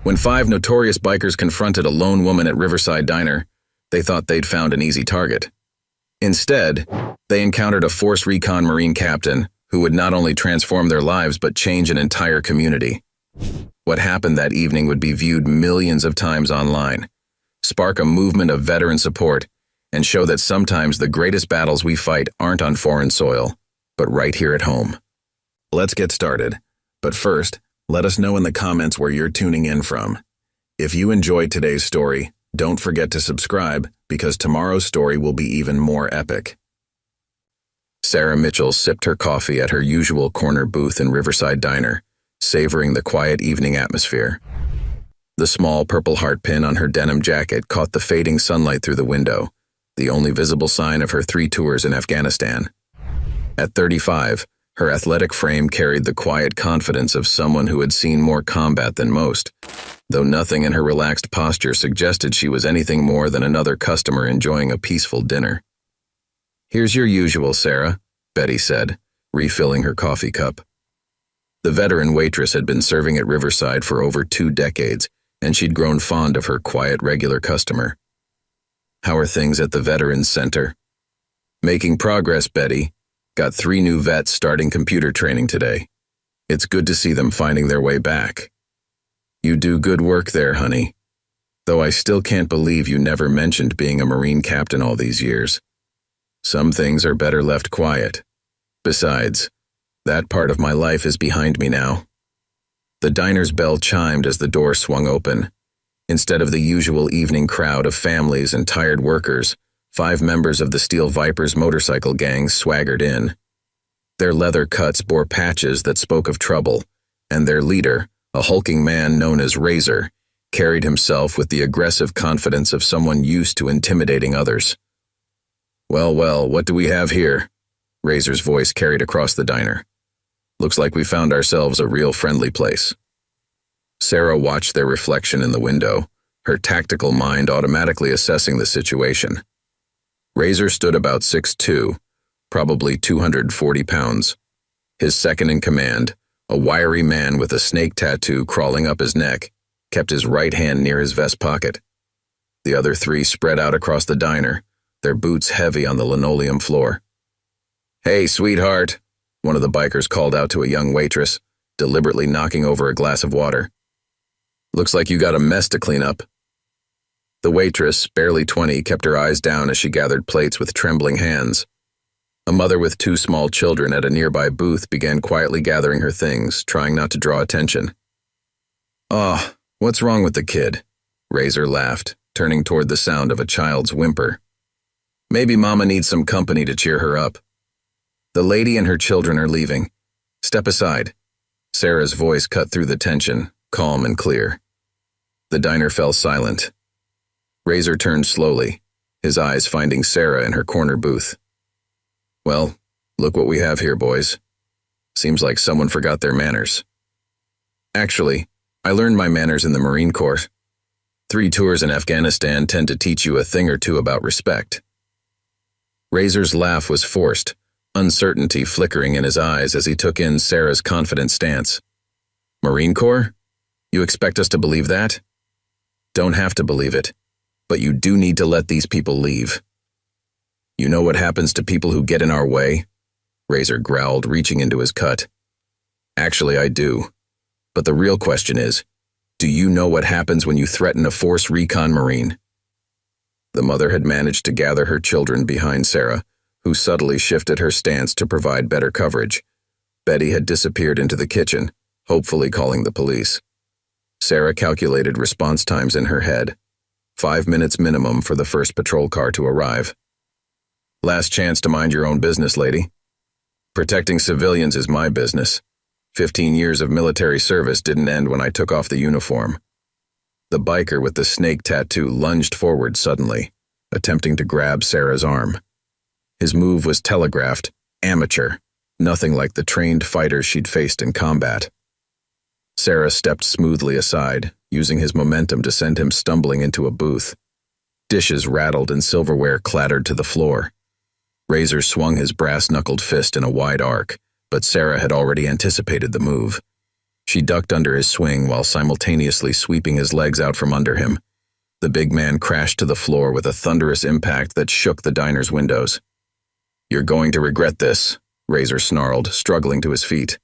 When five notorious bikers confronted a lone woman at Riverside Diner, they thought they'd found an easy target. Instead, they encountered a Force Recon Marine captain who would not only transform their lives but change an entire community. What happened that evening would be viewed millions of times online, spark a movement of veteran support, and show that sometimes the greatest battles we fight aren't on foreign soil, but right here at home. Let's get started, but first, let us know in the comments where you're tuning in from. If you enjoyed today's story, don't forget to subscribe because tomorrow's story will be even more epic. Sarah Mitchell sipped her coffee at her usual corner booth in Riverside Diner, savoring the quiet evening atmosphere. The small purple heart pin on her denim jacket caught the fading sunlight through the window, the only visible sign of her 3 tours in Afghanistan. At 35, her athletic frame carried the quiet confidence of someone who had seen more combat than most, though nothing in her relaxed posture suggested she was anything more than another customer enjoying a peaceful dinner. "Here's your usual, Sarah," Betty said, refilling her coffee cup. The veteran waitress had been serving at Riverside for over 2 decades, and she'd grown fond of her quiet, regular customer. "How are things at the Veterans Center?" "Making progress, Betty. Got 3 new vets starting computer training today. It's good to see them finding their way back." "You do good work there, honey. Though I still can't believe you never mentioned being a Marine captain all these years. Some things are better left quiet. Besides, that part of my life is behind me now." The diner's bell chimed as the door swung open. Instead of the usual evening crowd of families and tired workers, 5 members of the Steel Vipers motorcycle gang swaggered in. Their leather cuts bore patches that spoke of trouble, and their leader, a hulking man known as Razor, carried himself with the aggressive confidence of someone used to intimidating others. Well, what do we have here?" Razor's voice carried across the diner. "Looks like we found ourselves a real friendly place." Sarah watched their reflection in the window, her tactical mind automatically assessing the situation. Razor stood about 6'2", probably 240 pounds. His second in command, a wiry man with a snake tattoo crawling up his neck, kept his right hand near his vest pocket. The other 3 spread out across the diner, their boots heavy on the linoleum floor. "Hey, sweetheart," one of the bikers called out to a young waitress, deliberately knocking over a glass of water. "Looks like you got a mess to clean up." The waitress, barely 20, kept her eyes down as she gathered plates with trembling hands. A mother with 2 small children at a nearby booth began quietly gathering her things, trying not to draw attention. "Oh, what's wrong with the kid?" Razor laughed, turning toward the sound of a child's whimper. "Maybe Mama needs some company to cheer her up. The lady and her children are leaving. Step aside." Sarah's voice cut through the tension, calm and clear. The diner fell silent. Razor turned slowly, his eyes finding Sarah in her corner booth. "Well, look what we have here, boys. Seems like someone forgot their manners." "Actually, I learned my manners in the Marine Corps. 3 tours in Afghanistan tend to teach you a thing or two about respect." Razor's laugh was forced, uncertainty flickering in his eyes as he took in Sarah's confident stance. "Marine Corps? You expect us to believe that?" "Don't have to believe it. But you do need to let these people leave." "You know what happens to people who get in our way?" Razor growled, reaching into his cut. "Actually, I do. But the real question is, do you know what happens when you threaten a Force Recon Marine?" The mother had managed to gather her children behind Sarah, who subtly shifted her stance to provide better coverage. Betty had disappeared into the kitchen, hopefully calling the police. Sarah calculated response times in her head. 5 minutes minimum for the first patrol car to arrive. "Last chance to mind your own business, lady. Protecting civilians is my business. 15 years of military service didn't end when I took off the uniform." The biker with the snake tattoo lunged forward suddenly, attempting to grab Sarah's arm. His move was telegraphed, amateur, nothing like the trained fighters she'd faced in combat. Sarah stepped smoothly aside, using his momentum to send him stumbling into a booth. Dishes rattled and silverware clattered to the floor. Razor swung his brass-knuckled fist in a wide arc, but Sarah had already anticipated the move. She ducked under his swing while simultaneously sweeping his legs out from under him. The big man crashed to the floor with a thunderous impact that shook the diner's windows. "You're going to regret this," Razor snarled, struggling to his feet.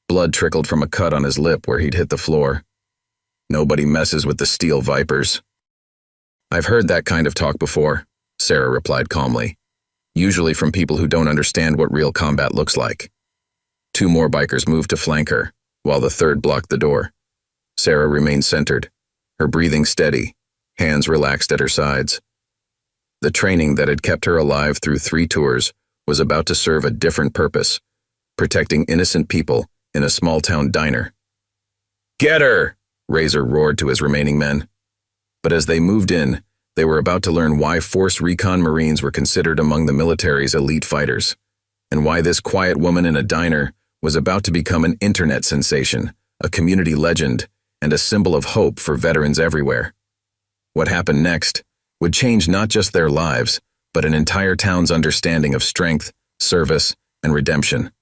Blood trickled from a cut on his lip where he'd hit the floor. "Nobody messes with the steel vipers." "I've heard that kind of talk before," Sarah replied calmly. "Usually from people who don't understand what real combat looks like." Two more bikers moved to flank her, while the third blocked the door. Sarah remained centered, her breathing steady, hands relaxed at her sides. The training that had kept her alive through 3 tours was about to serve a different purpose, protecting innocent people in a small-town diner. "Get her!" Razor roared to his remaining men. But as they moved in, they were about to learn why Force Recon Marines were considered among the military's elite fighters, and why this quiet woman in a diner was about to become an internet sensation, a community legend, and a symbol of hope for veterans everywhere. What happened next would change not just their lives, but an entire town's understanding of strength, service, and redemption.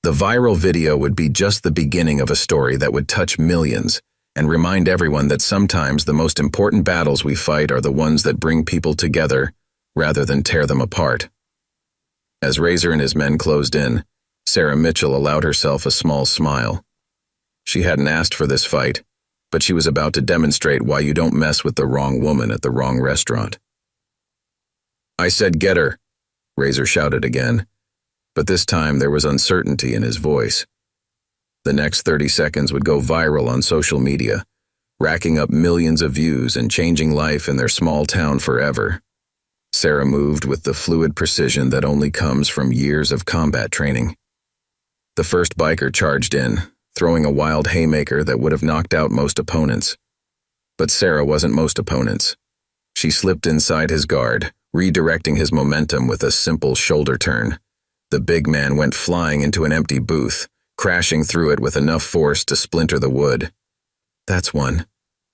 The viral video would be just the beginning of a story that would touch millions and remind everyone that sometimes the most important battles we fight are the ones that bring people together rather than tear them apart. As Razor and his men closed in, Sarah Mitchell allowed herself a small smile. She hadn't asked for this fight, but she was about to demonstrate why you don't mess with the wrong woman at the wrong restaurant. "I said get her," Razor shouted again, but this time there was uncertainty in his voice. The next 30 seconds would go viral on social media, racking up millions of views and changing life in their small town forever. Sarah moved with the fluid precision that only comes from years of combat training. The first biker charged in, throwing a wild haymaker that would have knocked out most opponents. But Sarah wasn't most opponents. She slipped inside his guard, redirecting his momentum with a simple shoulder turn. The big man went flying into an empty booth, crashing through it with enough force to splinter the wood. "That's one,"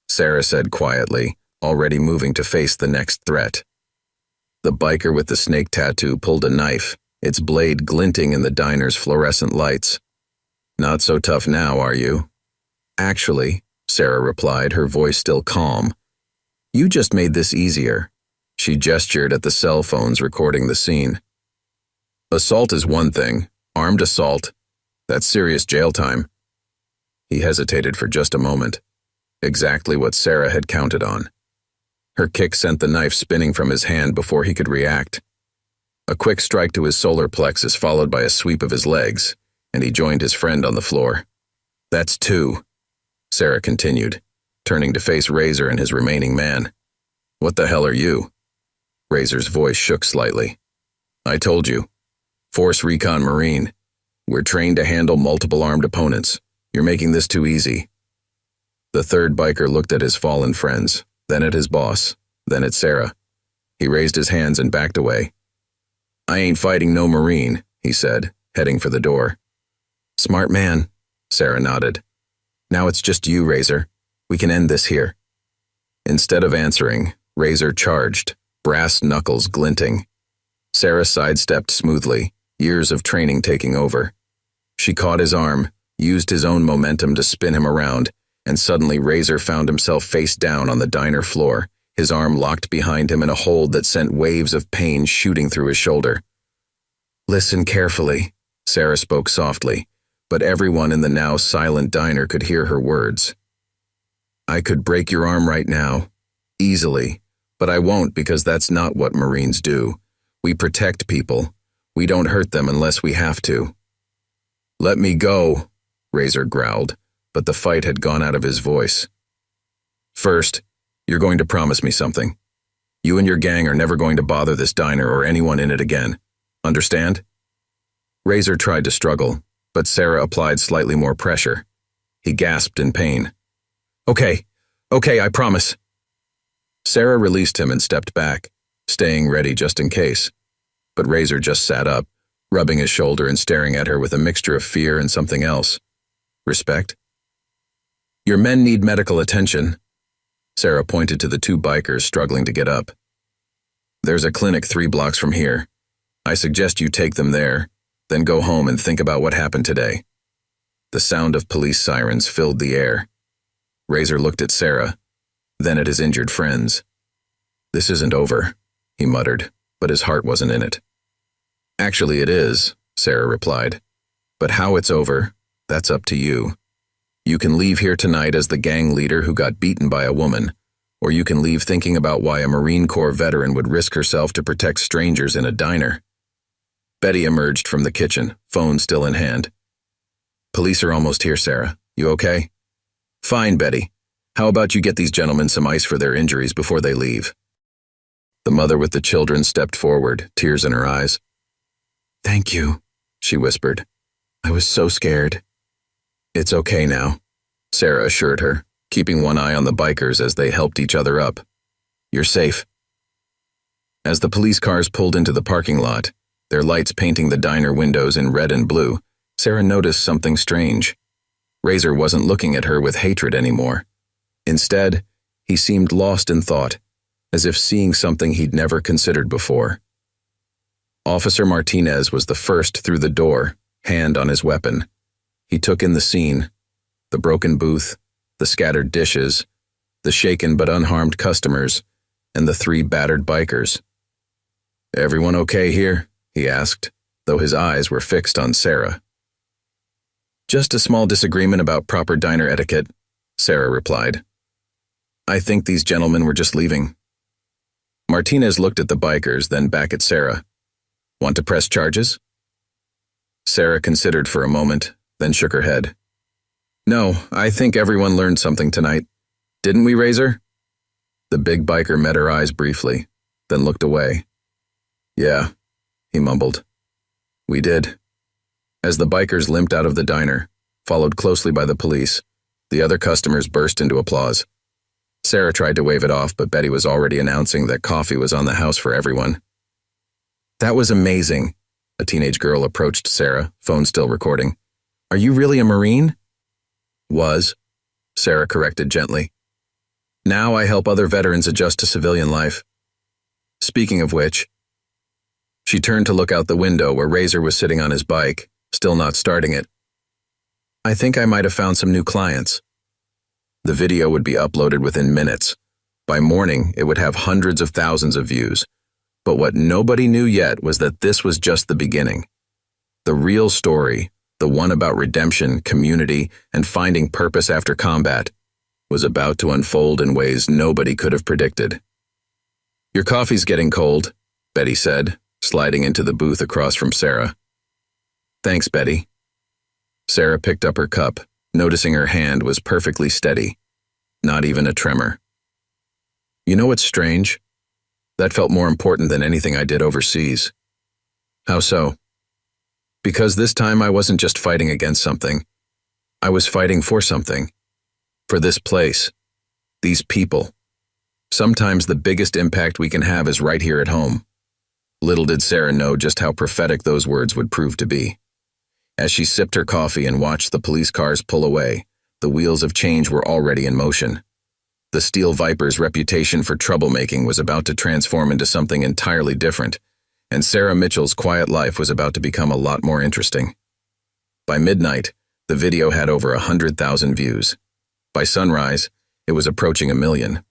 Sarah said quietly, already moving to face the next threat. The biker with the snake tattoo pulled a knife, its blade glinting in the diner's fluorescent lights. "Not so tough now, are you?" "Actually," Sarah replied, her voice still calm. "You just made this easier." She gestured at the cell phones recording the scene. "Assault is one thing. Armed assault, that's serious jail time." He hesitated for just a moment. Exactly what Sarah had counted on. Her kick sent the knife spinning from his hand before he could react. A quick strike to his solar plexus followed by a sweep of his legs, and he joined his friend on the floor. "That's 2, Sarah continued, turning to face Razor and his remaining man. "What the hell are you?" Razor's voice shook slightly. "I told you. Force Recon Marine. We're trained to handle multiple armed opponents. You're making this too easy." The third biker looked at his fallen friends, then at his boss, then at Sarah. He raised his hands and backed away. "I ain't fighting no Marine," he said, heading for the door. "Smart man," Sarah nodded. "Now it's just you, Razor. We can end this here." Instead of answering, Razor charged, brass knuckles glinting. Sarah sidestepped smoothly, years of training taking over. She caught his arm, used his own momentum to spin him around, and suddenly Razor found himself face down on the diner floor, his arm locked behind him in a hold that sent waves of pain shooting through his shoulder. "Listen carefully," Sarah spoke softly, but everyone in the now silent diner could hear her words. "I could break your arm right now, easily, but I won't because that's not what Marines do. We protect people. We don't hurt them unless we have to." "Let me go," Razor growled, but the fight had gone out of his voice. "First, you're going to promise me something. You and your gang are never going to bother this diner or anyone in it again. Understand?" Razor tried to struggle, but Sarah applied slightly more pressure. He gasped in pain. Okay, I promise." Sarah released him and stepped back, staying ready just in case. But Razor just sat up, rubbing his shoulder and staring at her with a mixture of fear and something else. Respect? "Your men need medical attention." Sarah pointed to the 2 bikers struggling to get up. "There's a clinic 3 blocks from here. I suggest you take them there, then go home and think about what happened today." The sound of police sirens filled the air. Razor looked at Sarah, then at his injured friends. "This isn't over," he muttered, but his heart wasn't in it. "Actually, it is," Sarah replied. "But how it's over, that's up to you. You can leave here tonight as the gang leader who got beaten by a woman, or you can leave thinking about why a Marine Corps veteran would risk herself to protect strangers in a diner." Betty emerged from the kitchen, phone still in hand. "Police are almost here, Sarah. You okay?" "Fine, Betty. How about you get these gentlemen some ice for their injuries before they leave?" The mother with the children stepped forward, tears in her eyes. "Thank you," she whispered. "I was so scared." "It's okay now," Sarah assured her, keeping one eye on the bikers as they helped each other up. "You're safe." As the police cars pulled into the parking lot, their lights painting the diner windows in red and blue, Sarah noticed something strange. Razor wasn't looking at her with hatred anymore. Instead, he seemed lost in thought, as if seeing something he'd never considered before. Officer Martinez was the first through the door, hand on his weapon. He took in the scene, the broken booth, the scattered dishes, the shaken but unharmed customers, and the 3 battered bikers. "Everyone okay here?" he asked, though his eyes were fixed on Sarah. "Just a small disagreement about proper diner etiquette," Sarah replied. "I think these gentlemen were just leaving." Martinez looked at the bikers, then back at Sarah. "Want to press charges?" Sarah considered for a moment, then shook her head. "No, I think everyone learned something tonight. Didn't we, Razor?" The big biker met her eyes briefly, then looked away. "Yeah," he mumbled. "We did." As the bikers limped out of the diner, followed closely by the police, the other customers burst into applause. Sarah tried to wave it off, but Betty was already announcing that coffee was on the house for everyone. "That was amazing." A teenage girl approached Sarah, phone still recording. "Are you really a Marine?" "Was," Sarah corrected gently. "Now I help other veterans adjust to civilian life. Speaking of which," she turned to look out the window where Razor was sitting on his bike, still not starting it. "I think I might have found some new clients." The video would be uploaded within minutes. By morning, it would have hundreds of thousands of views. But what nobody knew yet was that this was just the beginning. The real story, the one about redemption, community, and finding purpose after combat, was about to unfold in ways nobody could have predicted. "Your coffee's getting cold," Betty said, sliding into the booth across from Sarah. "Thanks, Betty." Sarah picked up her cup, noticing her hand was perfectly steady, not even a tremor. "You know what's strange? That felt more important than anything I did overseas." "How so?" "Because this time I wasn't just fighting against something. I was fighting for something. For this place. These people. Sometimes the biggest impact we can have is right here at home." Little did Sarah know just how prophetic those words would prove to be. As she sipped her coffee and watched the police cars pull away, the wheels of change were already in motion. The Steel Viper's reputation for troublemaking was about to transform into something entirely different, and Sarah Mitchell's quiet life was about to become a lot more interesting. By midnight, the video had over 100,000 views. By sunrise, it was approaching 1 million.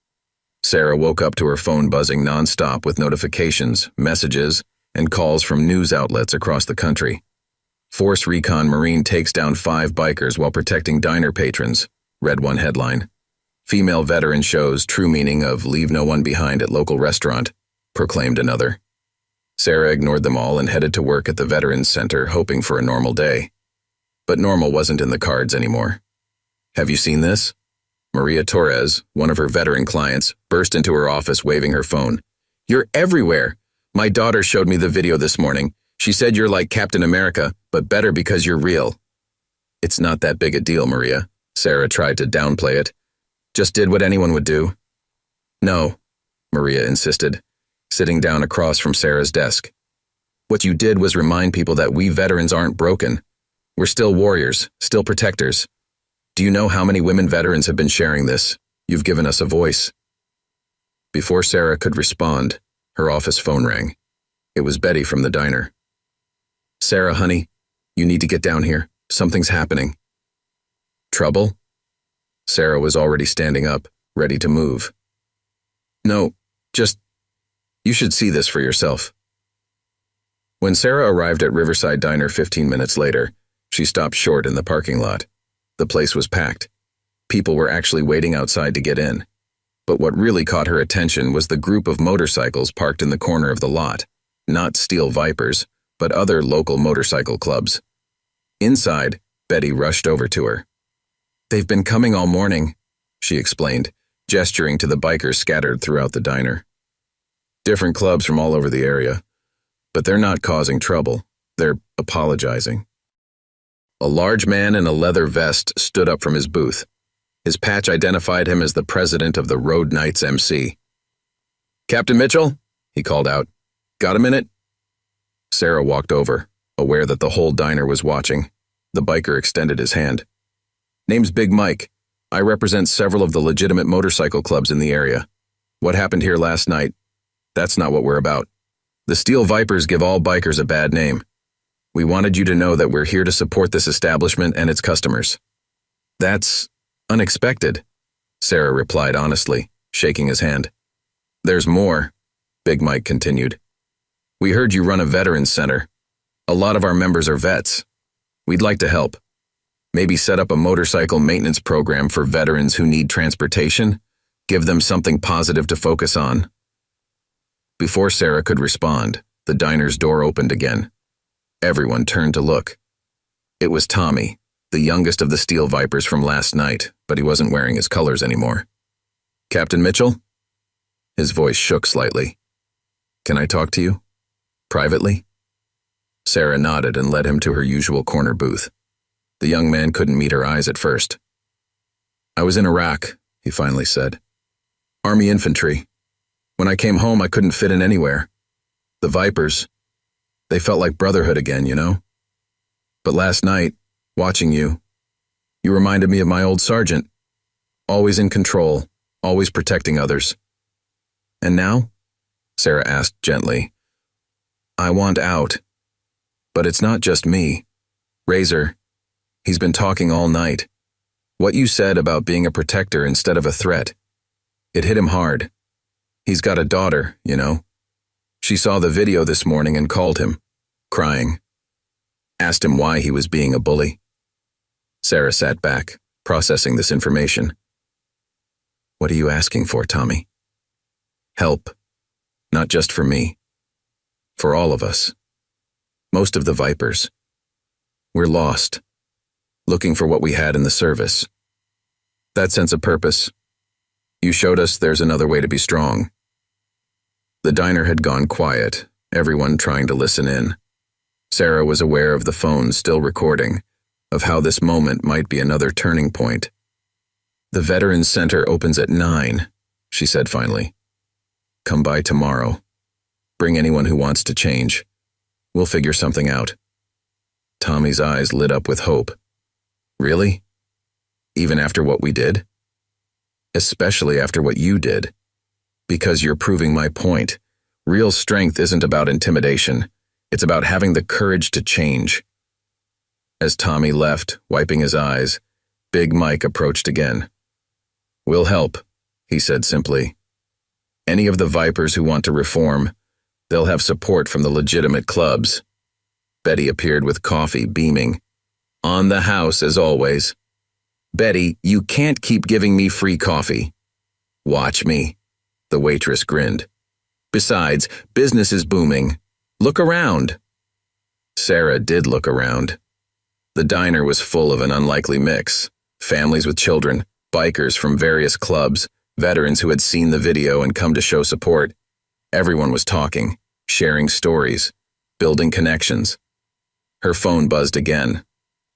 Sarah woke up to her phone buzzing nonstop with notifications, messages, and calls from news outlets across the country. "Force Recon Marine takes down 5 bikers while protecting diner patrons," read one headline. "Female veteran shows true meaning of leave no one behind at local restaurant," proclaimed another. Sarah ignored them all and headed to work at the Veterans Center, hoping for a normal day. But normal wasn't in the cards anymore. "Have you seen this?" Maria Torres, one of her veteran clients, burst into her office waving her phone. "You're everywhere. My daughter showed me the video this morning. She said you're like Captain America, but better because you're real." "It's not that big a deal, Maria." Sarah tried to downplay it. "Just did what anyone would do." "No," Maria insisted, sitting down across from Sarah's desk. "What you did was remind people that we veterans aren't broken. We're still warriors, still protectors. Do you know how many women veterans have been sharing this? You've given us a voice." Before Sarah could respond, her office phone rang. It was Betty from the diner. "Sarah, honey, you need to get down here. Something's happening." Trouble? Sarah was already standing up, ready to move. No, you should see this for yourself. When Sarah arrived at Riverside Diner 15 minutes later, she stopped short in the parking lot. The place was packed. People were actually waiting outside to get in. But what really caught her attention was the group of motorcycles parked in the corner of the lot. Not Steel Vipers, but other local motorcycle clubs. Inside, Betty rushed over to her. "They've been coming all morning," she explained, gesturing to the bikers scattered throughout the diner. "Different clubs from all over the area, but they're not causing trouble. They're apologizing." A large man in a leather vest stood up from his booth. His patch identified him as the president of the Road Knights MC. "Captain Mitchell," he called out. "Got a minute?" Sarah walked over, aware that the whole diner was watching. The biker extended his hand. "Name's Big Mike. I represent several of the legitimate motorcycle clubs in the area. What happened here last night? That's not what we're about. The Steel Vipers give all bikers a bad name. We wanted you to know that we're here to support this establishment and its customers." "That's unexpected," Sarah replied honestly, shaking his hand. "There's more," Big Mike continued. "We heard you run a veterans center. A lot of our members are vets. We'd like to help. Maybe set up a motorcycle maintenance program for veterans who need transportation, give them something positive to focus on." Before Sarah could respond, the diner's door opened again. Everyone turned to look. It was Tommy, the youngest of the Steel Vipers from last night, but he wasn't wearing his colors anymore. "Captain Mitchell?" His voice shook slightly. "Can I talk to you? Privately?" Sarah nodded and led him to her usual corner booth. The young man couldn't meet her eyes at first. "I was in Iraq," he finally said. "Army infantry. When I came home, I couldn't fit in anywhere. The Vipers, they felt like brotherhood again, you know? But last night, watching you reminded me of my old sergeant. Always in control, always protecting others. And now?" Sarah asked gently. "I want out. But it's not just me. Razor, he's been talking all night. What you said about being a protector instead of a threat, it hit him hard. He's got a daughter, you know. She saw the video this morning and called him, crying. Asked him why he was being a bully." Sarah sat back, processing this information. "What are you asking for, Tommy?" "Help. Not just for me. For all of us. Most of the Vipers. We're lost. Looking for what we had in the service. That sense of purpose. You showed us there's another way to be strong." The diner had gone quiet, everyone trying to listen in. Sarah was aware of the phone still recording, of how this moment might be another turning point. "The Veterans Center opens at 9, she said finally. "Come by tomorrow. Bring anyone who wants to change. We'll figure something out." Tommy's eyes lit up with hope. "Really? Even after what we did?" "Especially after what you did. Because you're proving my point. Real strength isn't about intimidation. It's about having the courage to change." As Tommy left, wiping his eyes, Big Mike approached again. "We'll help," he said simply. "Any of the Vipers who want to reform, they'll have support from the legitimate clubs." Betty appeared with coffee, beaming. "On the house, as always." "Betty, you can't keep giving me free coffee." "Watch me," the waitress grinned. "Besides, business is booming. Look around." Sarah did look around. The diner was full of an unlikely mix. Families with children, bikers from various clubs, veterans who had seen the video and come to show support. Everyone was talking, sharing stories, building connections. Her phone buzzed again.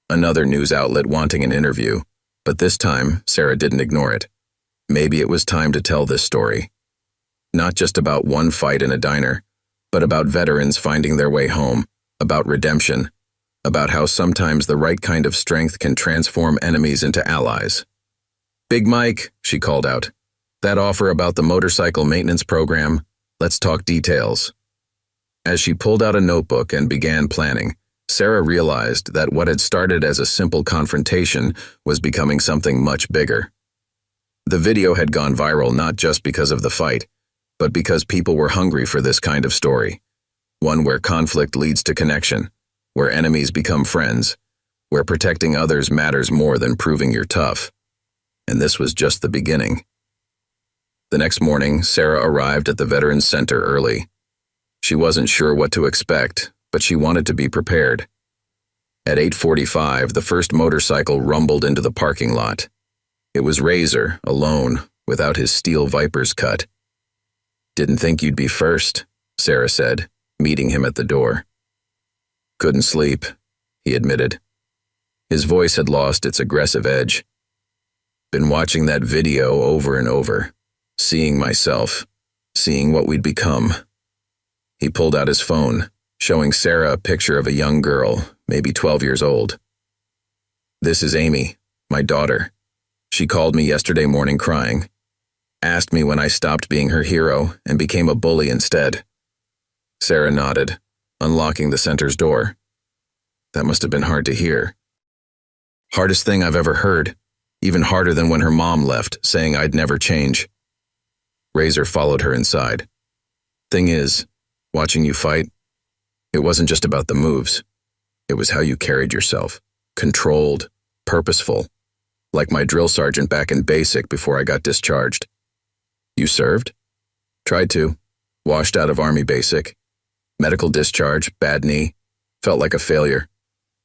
Another news outlet wanting an interview, but this time Sarah didn't ignore it. Maybe it was time to tell this story. Not just about one fight in a diner, but about veterans finding their way home, about redemption, about how sometimes the right kind of strength can transform enemies into allies. "Big Mike," she called out, "that offer about the motorcycle maintenance program, let's talk details." As she pulled out a notebook and began planning, Sarah realized that what had started as a simple confrontation was becoming something much bigger. The video had gone viral not just because of the fight, but because people were hungry for this kind of story. One where conflict leads to connection, where enemies become friends, where protecting others matters more than proving you're tough. And this was just the beginning. The next morning, Sarah arrived at the Veterans Center early. She wasn't sure what to expect, but she wanted to be prepared. At 8:45, the first motorcycle rumbled into the parking lot. It was Razor, alone, without his steel Viper's cut. "Didn't think you'd be first," Sarah said, meeting him at the door. "Couldn't sleep," he admitted. His voice had lost its aggressive edge. "Been watching that video over and over, seeing myself, seeing what we'd become." He pulled out his phone, showing Sarah a picture of a young girl, maybe 12 years old. "This is Amy, my daughter. She called me yesterday morning crying. Asked me when I stopped being her hero and became a bully instead." Sarah nodded, unlocking the center's door. "That must have been hard to hear." "Hardest thing I've ever heard, even harder than when her mom left, saying I'd never change." Razor followed her inside. "Thing is, watching you fight, it wasn't just about the moves. It was how you carried yourself, controlled, purposeful, like my drill sergeant back in basic before I got discharged." "You served?" "Tried to. Washed out of Army basic. Medical discharge, bad knee. Felt like a failure.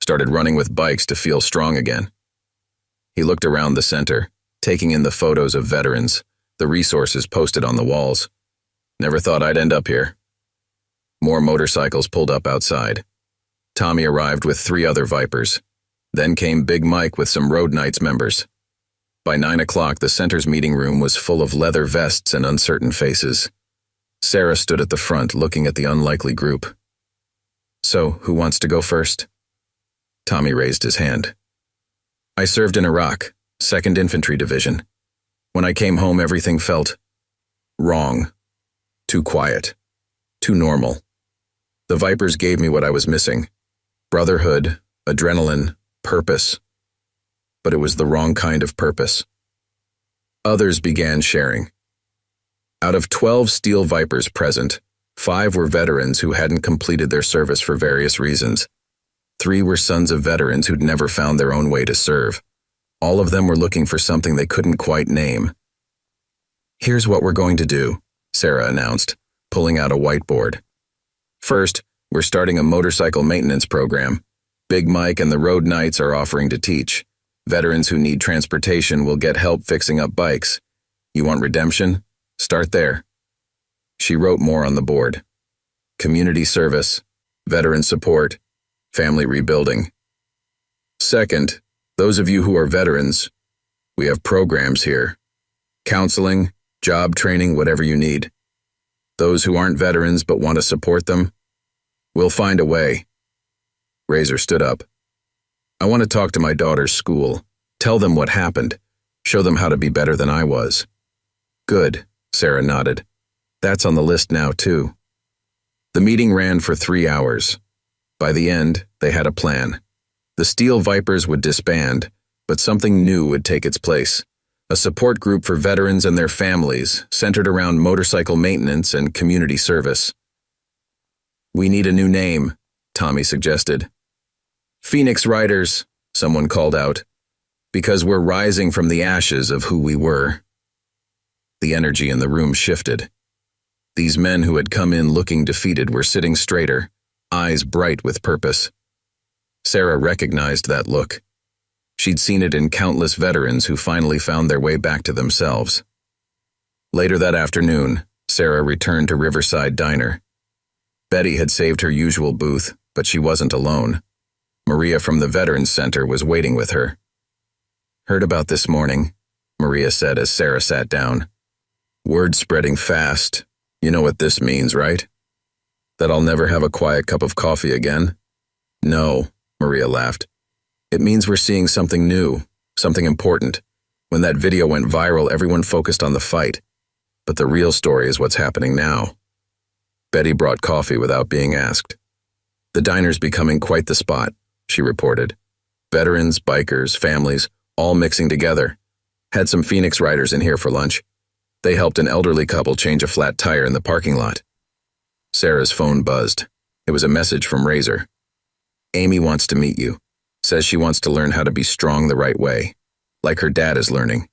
Started running with bikes to feel strong again." He looked around the center, taking in the photos of veterans, the resources posted on the walls. "Never thought I'd end up here." More motorcycles pulled up outside. Tommy arrived with 3 other Vipers. Then came Big Mike with some Road Knights members. By 9 o'clock, the center's meeting room was full of leather vests and uncertain faces. Sarah stood at the front, looking at the unlikely group. "So, who wants to go first?" Tommy raised his hand. "I served in Iraq, 2nd Infantry Division. When I came home, everything felt wrong. Too quiet. Too normal. The Vipers gave me what I was missing. Brotherhood, adrenaline, purpose. But it was the wrong kind of purpose." Others began sharing. Out of 12 Steel Vipers present, 5 were veterans who hadn't completed their service for various reasons. 3 were sons of veterans who'd never found their own way to serve. All of them were looking for something they couldn't quite name. "Here's what we're going to do," Sarah announced, pulling out a whiteboard. "First, we're starting a motorcycle maintenance program. Big Mike and the Road Knights are offering to teach. Veterans who need transportation will get help fixing up bikes. You want redemption? Start there." She wrote more on the board. Community service, veteran support, family rebuilding. "Second, those of you who are veterans, we have programs here. Counseling, job training, whatever you need. Those who aren't veterans but want to support them, we'll find a way." Razor stood up. "I want to talk to my daughter's school, tell them what happened, show them how to be better than I was." "Good," Sarah nodded. "That's on the list now, too." The meeting ran for 3 hours. By the end, they had a plan. The Steel Vipers would disband, but something new would take its place. A support group for veterans and their families, centered around motorcycle maintenance and community service. "We need a new name," Tommy suggested. "Phoenix Riders," someone called out, "because we're rising from the ashes of who we were." The energy in the room shifted. These men who had come in looking defeated were sitting straighter, eyes bright with purpose. Sarah recognized that look. She'd seen it in countless veterans who finally found their way back to themselves. Later that afternoon, Sarah returned to Riverside Diner. Betty had saved her usual booth, but she wasn't alone. Maria from the Veterans Center was waiting with her. "Heard about this morning," Maria said as Sarah sat down. "Word spreading fast. You know what this means, right? That I'll never have a quiet cup of coffee again?" "No," Maria laughed. "It means we're seeing something new, something important. When that video went viral, everyone focused on the fight. But the real story is what's happening now." Betty brought coffee without being asked. The diner's becoming quite the spot, she reported. Veterans, bikers, families, all mixing together. Had some Phoenix riders in here for lunch. They helped an elderly couple change a flat tire in the parking lot. Sarah's phone buzzed. It was a message from Razor. Amy wants to meet you. Says she wants to learn how to be strong the right way, like her dad is learning.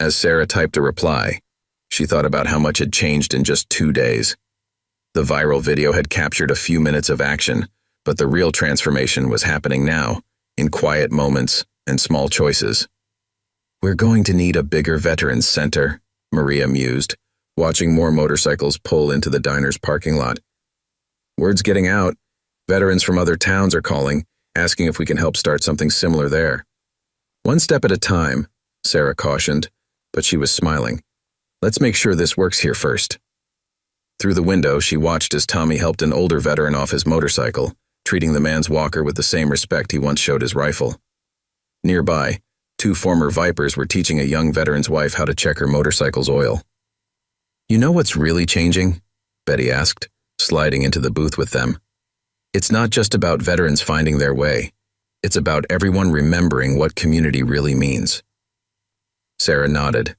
As Sarah typed a reply, she thought about how much had changed in just 2 days. The viral video had captured a few minutes of action, but the real transformation was happening now, in quiet moments and small choices. We're going to need a bigger veterans center, Maria mused, watching more motorcycles pull into the diner's parking lot. Word's getting out. Veterans from other towns are calling, asking if we can help start something similar there. One step at a time, Sarah cautioned, but she was smiling. Let's make sure this works here first. Through the window, she watched as Tommy helped an older veteran off his motorcycle, treating the man's walker with the same respect he once showed his rifle. Nearby, 2 former Vipers were teaching a young veteran's wife how to check her motorcycle's oil. You know what's really changing? Betty asked, sliding into the booth with them. It's not just about veterans finding their way. It's about everyone remembering what community really means. Sarah nodded,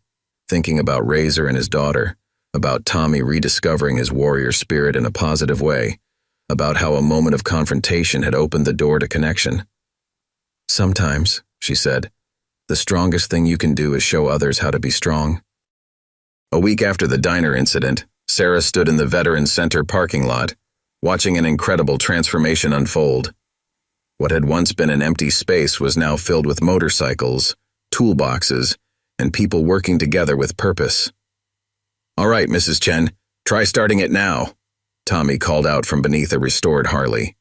thinking about Razor and his daughter, about Tommy rediscovering his warrior spirit in a positive way, about how a moment of confrontation had opened the door to connection. Sometimes, she said, the strongest thing you can do is show others how to be strong. A week after the diner incident, Sarah stood in the Veterans Center parking lot, watching an incredible transformation unfold. What had once been an empty space was now filled with motorcycles, toolboxes, and people working together with purpose. All right, Mrs. Chen, try starting it now, Tommy called out from beneath a restored Harley.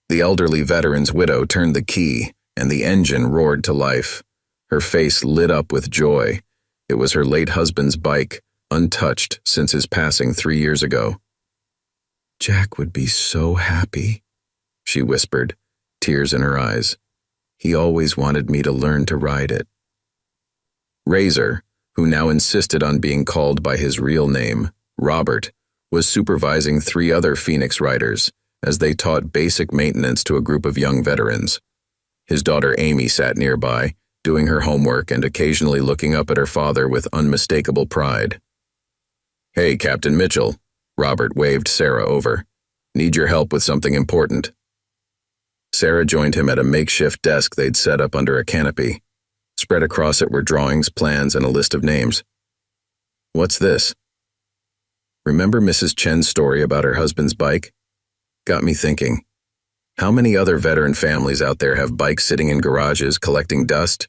The elderly veteran's widow turned the key, and the engine roared to life. Her face lit up with joy. It was her late husband's bike, untouched since his passing 3 years ago. Jack would be so happy, she whispered, tears in her eyes. He always wanted me to learn to ride it. Razor, who now insisted on being called by his real name, Robert, was supervising 3 other Phoenix riders as they taught basic maintenance to a group of young veterans. His daughter Amy sat nearby, doing her homework and occasionally looking up at her father with unmistakable pride. Hey, Captain Mitchell, Robert waved Sarah over. Need your help with something important. Sarah joined him at a makeshift desk they'd set up under a canopy. Spread across it were drawings, plans, and a list of names. What's this? Remember Mrs. Chen's story about her husband's bike? Got me thinking. How many other veteran families out there have bikes sitting in garages collecting dust?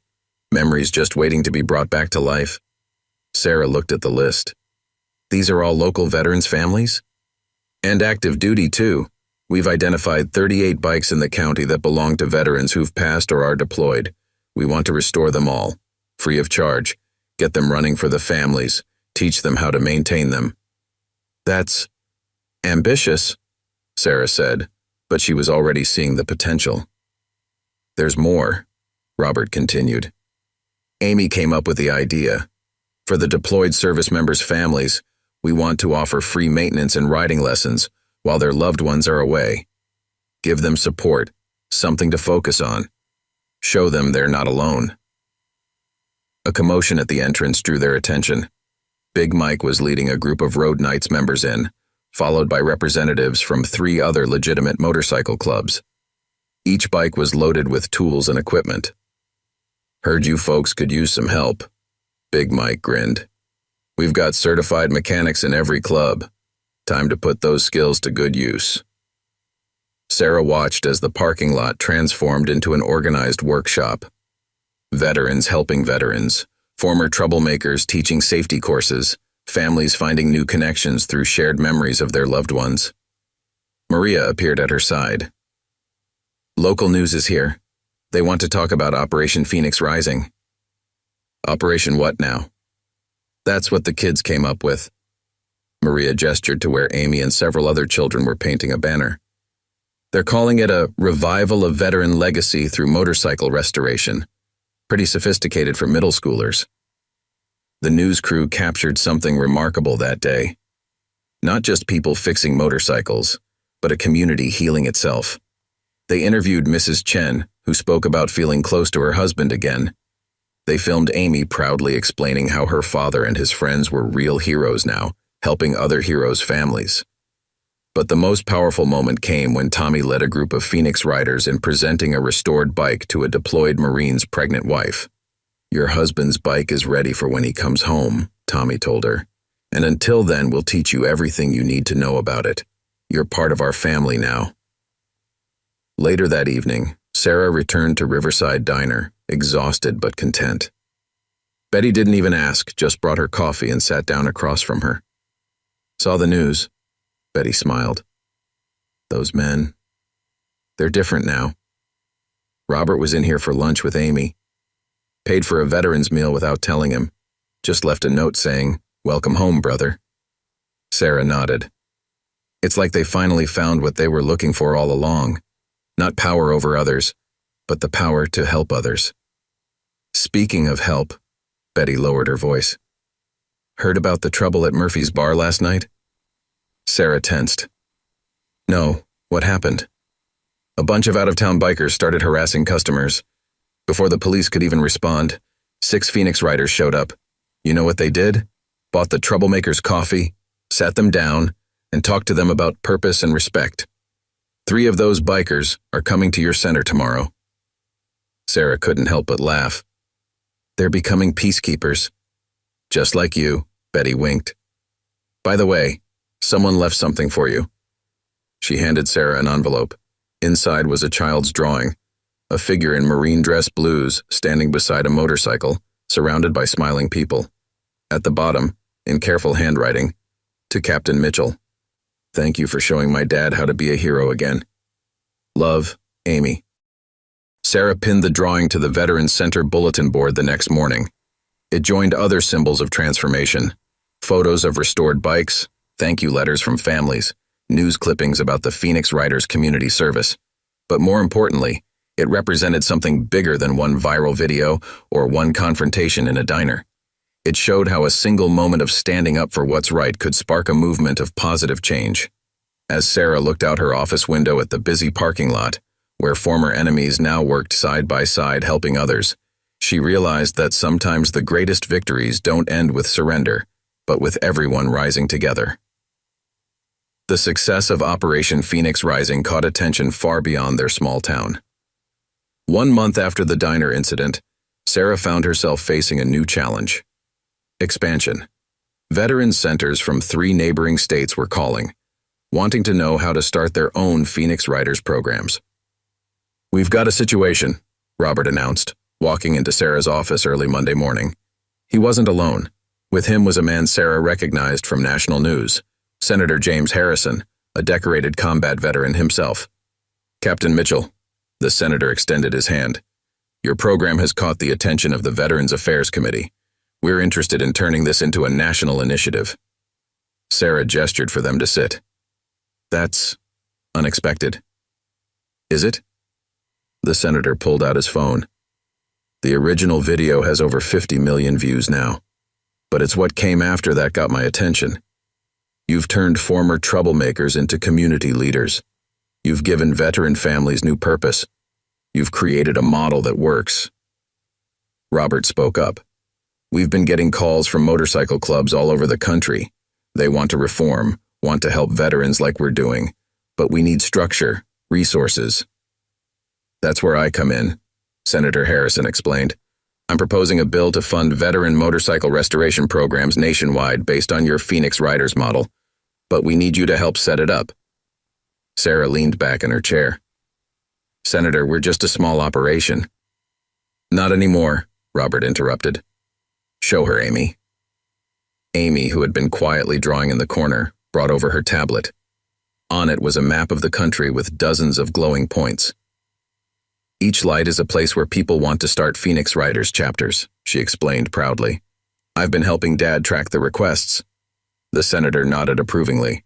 Memories just waiting to be brought back to life? Sarah looked at the list. These are all local veterans' families? And active duty, too. We've identified 38 bikes in the county that belong to veterans who've passed or are deployed. We want to restore them all, free of charge, get them running for the families, teach them how to maintain them. That's ambitious, Sarah said, but she was already seeing the potential. There's more, Robert continued. Amy came up with the idea. For the deployed service members' families, we want to offer free maintenance and riding lessons while their loved ones are away. Give them support, something to focus on. Show them they're not alone. A commotion at the entrance drew their attention. Big Mike was leading a group of Road Knights members in, followed by representatives from 3 other legitimate motorcycle clubs. Each bike was loaded with tools and equipment. Heard you folks could use some help. Big Mike grinned. We've got certified mechanics in every club. Time to put those skills to good use. Sarah watched as the parking lot transformed into an organized workshop. Veterans helping veterans, former troublemakers teaching safety courses, families finding new connections through shared memories of their loved ones. Maria appeared at her side. Local news is here. They want to talk about Operation Phoenix Rising. Operation what now? That's what the kids came up with. Maria gestured to where Amy and several other children were painting a banner. They're calling it a revival of veteran legacy through motorcycle restoration. Pretty sophisticated for middle schoolers. The news crew captured something remarkable that day. Not just people fixing motorcycles, but a community healing itself. They interviewed Mrs. Chen, who spoke about feeling close to her husband again. They filmed Amy proudly explaining how her father and his friends were real heroes now, helping other heroes' families. But the most powerful moment came when Tommy led a group of Phoenix riders in presenting a restored bike to a deployed Marine's pregnant wife. "Your husband's bike is ready for when he comes home," Tommy told her. "And until then, we'll teach you everything you need to know about it. You're part of our family now." Later that evening, Sarah returned to Riverside Diner, exhausted but content. Betty didn't even ask, just brought her coffee and sat down across from her. "Saw the news," Betty smiled. "Those men, they're different now. Robert was in here for lunch with Amy. Paid for a veteran's meal without telling him. Just left a note saying, 'Welcome home, brother.'" Sarah nodded. It's like they finally found what they were looking for all along. Not power over others, but the power to help others. "Speaking of help," Betty lowered her voice. "Heard about the trouble at Murphy's bar last night?" Sarah tensed. "No, what happened?" "A bunch of out-of-town bikers started harassing customers. Before the police could even respond, 6 Phoenix riders showed up. You know what they did? Bought the troublemakers coffee, sat them down, and talked to them about purpose and respect. 3 of those bikers are coming to your center tomorrow." Sarah couldn't help but laugh. "They're becoming peacekeepers." "Just like you," Betty winked. "By the way, someone left something for you." She handed Sarah an envelope. Inside was a child's drawing, a figure in marine dress blues standing beside a motorcycle, surrounded by smiling people. At the bottom, in careful handwriting, "To Captain Mitchell. Thank you for showing my dad how to be a hero again. Love, Amy." Sarah pinned the drawing to the Veterans Center bulletin board the next morning. It joined other symbols of transformation: photos of restored bikes, thank you letters from families, news clippings about the Phoenix Riders community service. But more importantly, it represented something bigger than one viral video or one confrontation in a diner. It showed how a single moment of standing up for what's right could spark a movement of positive change. As Sarah looked out her office window at the busy parking lot, where former enemies now worked side by side helping others, she realized that sometimes the greatest victories don't end with surrender, but with everyone rising together. The success of Operation Phoenix Rising caught attention far beyond their small town. 1 month after the diner incident, Sarah found herself facing a new challenge: expansion. Veterans centers from 3 neighboring states were calling, wanting to know how to start their own Phoenix Riders programs. "We've got a situation," Robert announced, walking into Sarah's office early Monday morning. He wasn't alone. With him was a man Sarah recognized from national news, Senator James Harrison, a decorated combat veteran himself. "Captain Mitchell," the senator extended his hand, "your program has caught the attention of the Veterans Affairs Committee. We're interested in turning this into a national initiative." Sarah gestured for them to sit. "That's unexpected." "Is it?" The senator pulled out his phone. "The original video has over 50 million views now, but it's what came after that got my attention. You've turned former troublemakers into community leaders. You've given veteran families new purpose. You've created a model that works." Robert spoke up. "We've been getting calls from motorcycle clubs all over the country. They want to reform, want to help veterans like we're doing, but we need structure, resources." "That's where I come in," Senator Harrison explained. "I'm proposing a bill to fund veteran motorcycle restoration programs nationwide based on your Phoenix Riders model, but we need you to help set it up." Sarah leaned back in her chair. "Senator, we're just a small operation." "Not anymore," Robert interrupted. "Show her, Amy." Amy, who had been quietly drawing in the corner, brought over her tablet. On it was a map of the country with dozens of glowing points. "Each light is a place where people want to start Phoenix Riders chapters," she explained proudly. "I've been helping Dad track the requests." The senator nodded approvingly.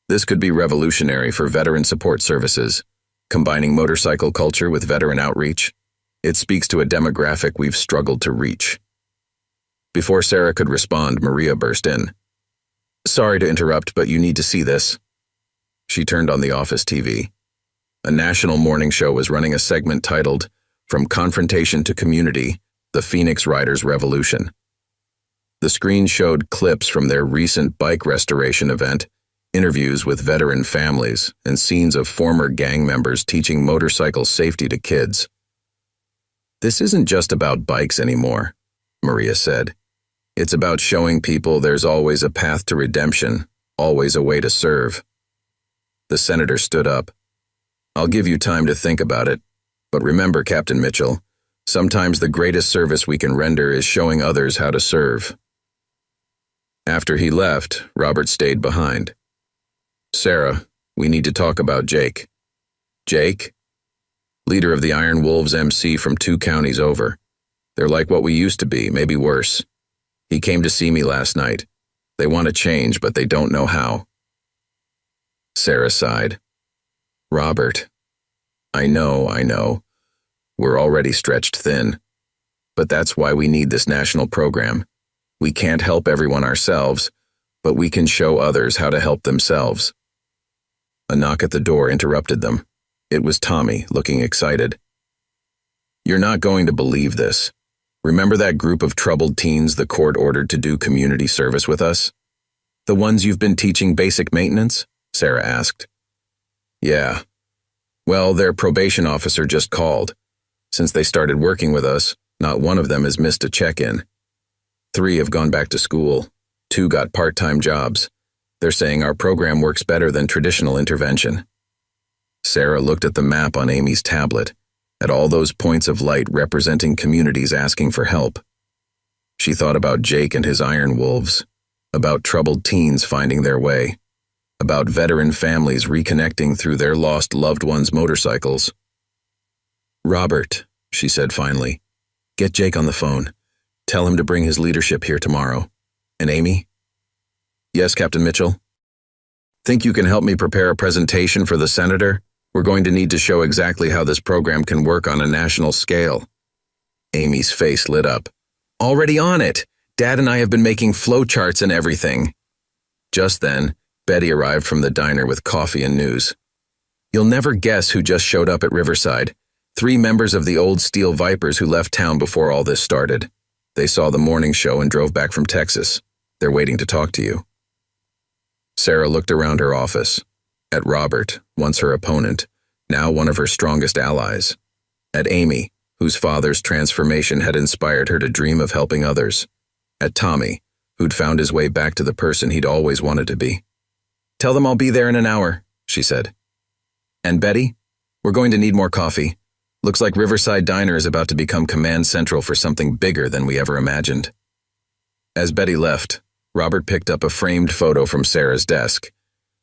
"This could be revolutionary for veteran support services, combining motorcycle culture with veteran outreach. It speaks to a demographic we've struggled to reach." Before Sarah could respond, Maria burst in. "Sorry to interrupt, but you need to see this." She turned on the office TV. A national morning show was running a segment titled, "From Confrontation to Community, the Phoenix Riders Revolution." The screen showed clips from their recent bike restoration event, interviews with veteran families, and scenes of former gang members teaching motorcycle safety to kids. "This isn't just about bikes anymore," Maria said. "It's about showing people there's always a path to redemption, always a way to serve." The senator stood up. "I'll give you time to think about it, but remember, Captain Mitchell, sometimes the greatest service we can render is showing others how to serve." After he left, Robert stayed behind. "Sarah, we need to talk about Jake." "Jake?" "Leader of the Iron Wolves MC from 2 counties over. They're like what we used to be, maybe worse. He came to see me last night. They want to change, but they don't know how." Sarah sighed. "Robert, I know. We're already stretched thin. But that's why we need this national program. We can't help everyone ourselves, but we can show others how to help themselves." A knock at the door interrupted them. It was Tommy, looking excited. "You're not going to believe this. Remember that group of troubled teens the court ordered to do community service with us? The ones you've been teaching basic maintenance?" Sarah asked. "Yeah. Well, their probation officer just called. Since they started working with us, not one of them has missed a check-in. 3 have gone back to school. 2 got part-time jobs. They're saying our program works better than traditional intervention." Sarah looked at the map on Amy's tablet, at all those points of light representing communities asking for help. She thought about Jake and his Iron Wolves, about troubled teens finding their way, about veteran families reconnecting through their lost loved ones' motorcycles. "Robert," she said finally, "get Jake on the phone. Tell him to bring his leadership here tomorrow. And Amy?" "Yes, Captain Mitchell?" "Think you can help me prepare a presentation for the senator? We're going to need to show exactly how this program can work on a national scale." Amy's face lit up. "Already on it. Dad and I have been making flowcharts and everything." Just then, Betty arrived from the diner with coffee and news. "You'll never guess who just showed up at Riverside. 3 members of the old Steel Vipers who left town before all this started. They saw the morning show and drove back from Texas. They're waiting to talk to you." Sarah looked around her office. At Robert, once her opponent, now one of her strongest allies. At Amy, whose father's transformation had inspired her to dream of helping others. At Tommy, who'd found his way back to the person he'd always wanted to be. "Tell them I'll be there in an hour," she said. "And Betty, we're going to need more coffee. Looks like Riverside Diner is about to become command central for something bigger than we ever imagined." As Betty left, Robert picked up a framed photo from Sarah's desk,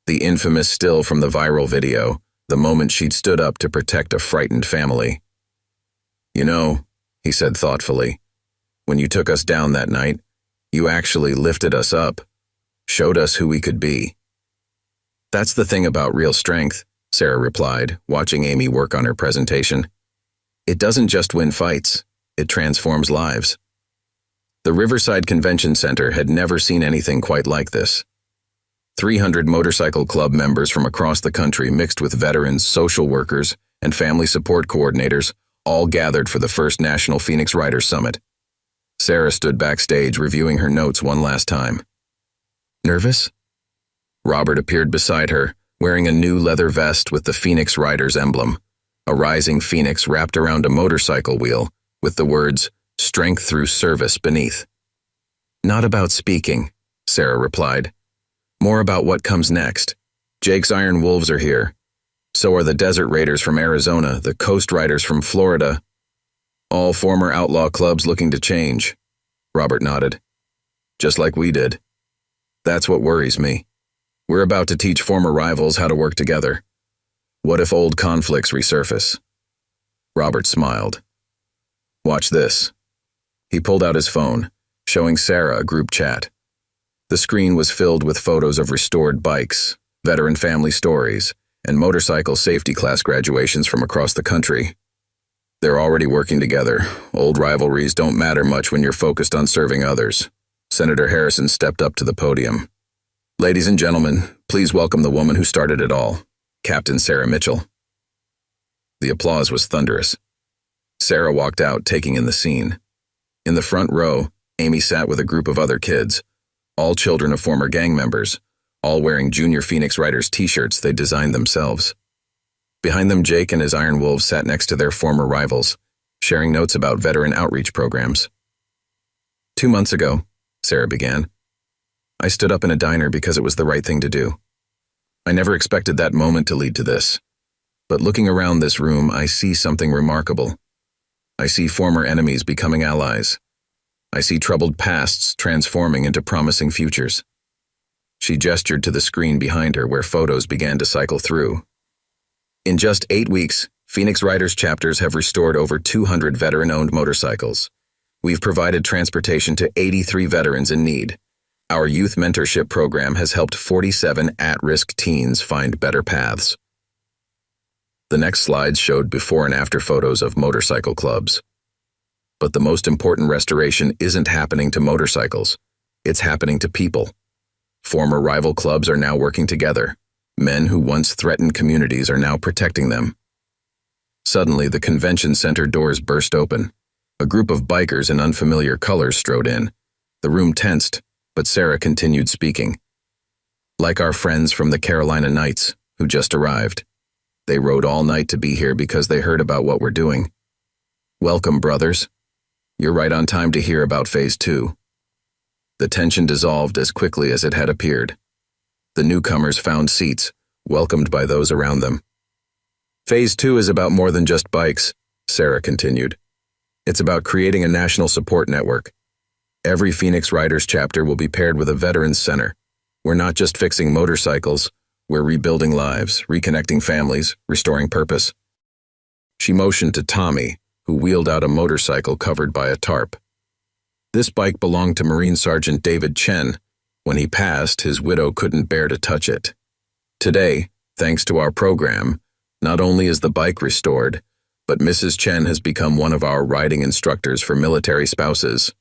the infamous still from the viral video, the moment she'd stood up to protect a frightened family. "You know," he said thoughtfully, "when you took us down that night, you actually lifted us up, showed us who we could be." "That's the thing about real strength," Sarah replied, watching Amy work on her presentation. "It doesn't just win fights, it transforms lives." The Riverside Convention Center had never seen anything quite like this. 300 motorcycle club members from across the country mixed with veterans, social workers, and family support coordinators all gathered for the first National Phoenix Riders Summit. Sarah stood backstage reviewing her notes one last time. "Nervous?" Robert appeared beside her, wearing a new leather vest with the Phoenix Riders emblem, a rising phoenix wrapped around a motorcycle wheel with the words, "Strength through service" beneath. "Not about speaking," Sarah replied. "More about what comes next. Jake's Iron Wolves are here. So are the Desert Raiders from Arizona, the Coast Riders from Florida. All former outlaw clubs looking to change." Robert nodded. "Just like we did. That's what worries me. We're about to teach former rivals how to work together. What if old conflicts resurface?" Robert smiled. "Watch this." He pulled out his phone, showing Sarah a group chat. The screen was filled with photos of restored bikes, veteran family stories, and motorcycle safety class graduations from across the country. "They're already working together. Old rivalries don't matter much when you're focused on serving others." Senator Harrison stepped up to the podium. "Ladies and gentlemen, Please welcome the woman who started it all, Captain Sarah Mitchell." The applause was thunderous. Sarah walked out, taking in the scene. In the front row, Amy sat with a group of other kids, all children of former gang members, all wearing Junior Phoenix Riders t-shirts they designed themselves. Behind them, Jake and his Iron Wolves sat next to their former rivals, sharing notes about veteran outreach programs. 2 months ago, Sarah began, I stood up in a diner because it was the right thing to do. I never expected that moment to lead to this. But looking around this room, I see something remarkable. I see former enemies becoming allies. I see troubled pasts transforming into promising futures. She gestured to the screen behind her where photos began to cycle through. In just 8 weeks, Phoenix Riders chapters have restored over 200 veteran-owned motorcycles. We've provided transportation to 83 veterans in need. Our youth mentorship program has helped 47 at-risk teens find better paths. The next slides showed before and after photos of motorcycle clubs. But the most important restoration isn't happening to motorcycles. It's happening to people. Former rival clubs are now working together. Men who once threatened communities are now protecting them. Suddenly, the convention center doors burst open. A group of bikers in unfamiliar colors strode in. The room tensed, but Sarah continued speaking. Like our friends from the Carolina Knights, who just arrived. They rode all night to be here because they heard about what we're doing. Welcome, brothers. You're right on time to hear about Phase 2. The tension dissolved as quickly as it had appeared. The newcomers found seats, welcomed by those around them. Phase 2 is about more than just bikes, Sarah continued. It's about creating a national support network. Every Phoenix Riders chapter will be paired with a veterans center. We're not just fixing motorcycles, we're rebuilding lives, reconnecting families, restoring purpose. She motioned to Tommy, who wheeled out a motorcycle covered by a tarp. This bike belonged to Marine Sergeant David Chen. When he passed, his widow couldn't bear to touch it. Today, thanks to our program, not only is the bike restored, but Mrs. Chen has become one of our riding instructors for military spouses.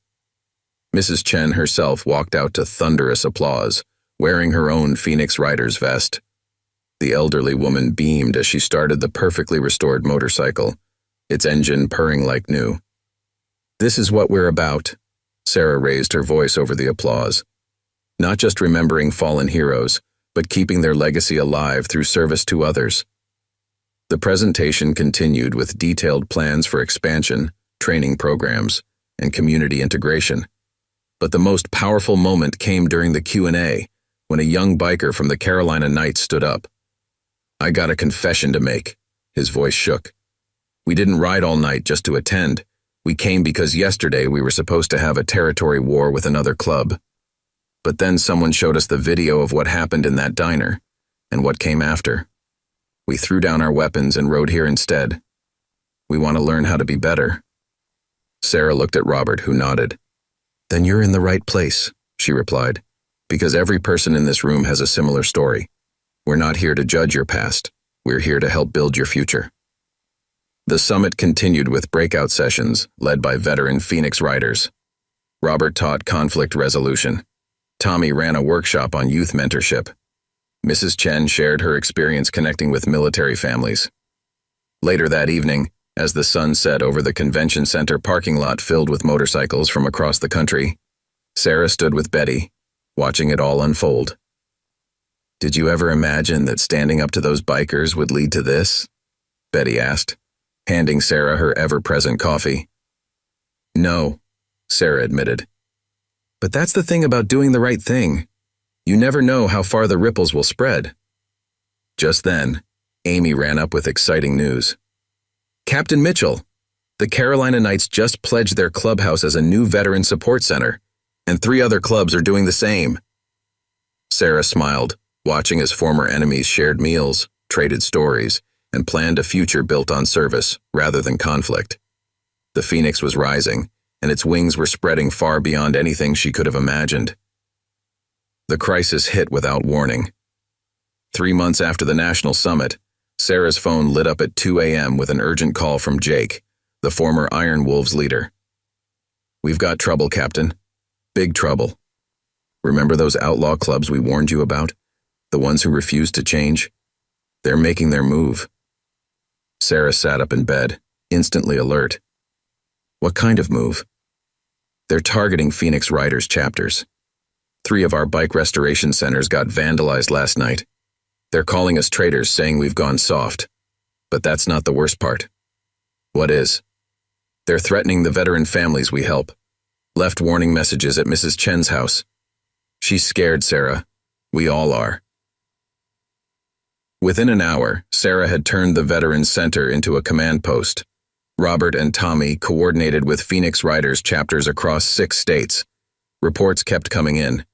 Mrs. Chen herself walked out to thunderous applause, wearing her own Phoenix Riders vest. The elderly woman beamed as she started the perfectly restored motorcycle, its engine purring like new. This is what we're about, Sarah raised her voice over the applause. Not just remembering fallen heroes, but keeping their legacy alive through service to others. The presentation continued with detailed plans for expansion, training programs, and community integration. But the most powerful moment came during the Q&A, when a young biker from the Carolina Knights stood up. I got a confession to make. His voice shook. We didn't ride all night just to attend. We came because yesterday we were supposed to have a territory war with another club. But then someone showed us the video of what happened in that diner, and what came after. We threw down our weapons and rode here instead. We want to learn how to be better. Sarah looked at Robert, who nodded. Then you're in the right place, she replied, because every person in this room has a similar story. We're not here to judge your past. We're here to help build your future. The summit continued with breakout sessions led by veteran Phoenix Riders. Robert taught conflict resolution. Tommy ran a workshop on youth mentorship. Mrs. Chen shared her experience connecting with military families. Later that evening, as the sun set over the convention center parking lot filled with motorcycles from across the country, Sarah stood with Betty, watching it all unfold. Did you ever imagine that standing up to those bikers would lead to this? Betty asked, handing Sarah her ever-present coffee. No, Sarah admitted. But that's the thing about doing the right thing. You never know how far the ripples will spread. Just then, Amy ran up with exciting news. Captain Mitchell, the Carolina Knights just pledged their clubhouse as a new veteran support center, and 3 other clubs are doing the same. Sarah smiled, watching as former enemies shared meals, traded stories, and planned a future built on service rather than conflict. The Phoenix was rising, and its wings were spreading far beyond anything she could have imagined. The crisis hit without warning. 3 months after the national summit, Sarah's phone lit up at 2 a.m. with an urgent call from Jake, the former Iron Wolves leader. We've got trouble, Captain. Big trouble. Remember those outlaw clubs we warned you about? The ones who refuse to change? They're making their move. Sarah sat up in bed, instantly alert. What kind of move? They're targeting Phoenix Riders chapters. 3 of our bike restoration centers got vandalized last night. They're calling us traitors, saying we've gone soft. But that's not the worst part. What is? They're threatening the veteran families we help. Left warning messages at Mrs. Chen's house. She's scared, Sarah. We all are. Within an hour, Sarah had turned the Veterans Center into a command post. Robert and Tommy coordinated with Phoenix Riders chapters across 6 states. Reports kept coming in.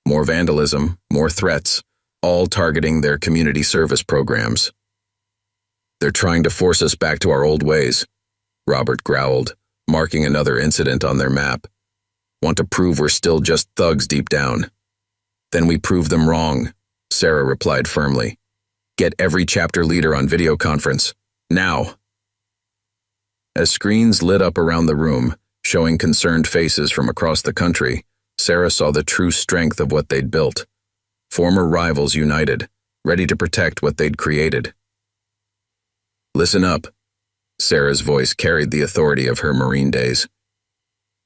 More vandalism, more threats, all targeting their community service programs. They're trying to force us back to our old ways, Robert growled, marking another incident on their map. Want to prove we're still just thugs deep down. Then we prove them wrong, Sarah replied firmly. Get every chapter leader on video conference. Now. As screens lit up around the room, showing concerned faces from across the country, Sarah saw the true strength of what they'd built. Former rivals united, ready to protect what they'd created. Listen up. Sarah's voice carried the authority of her Marine days.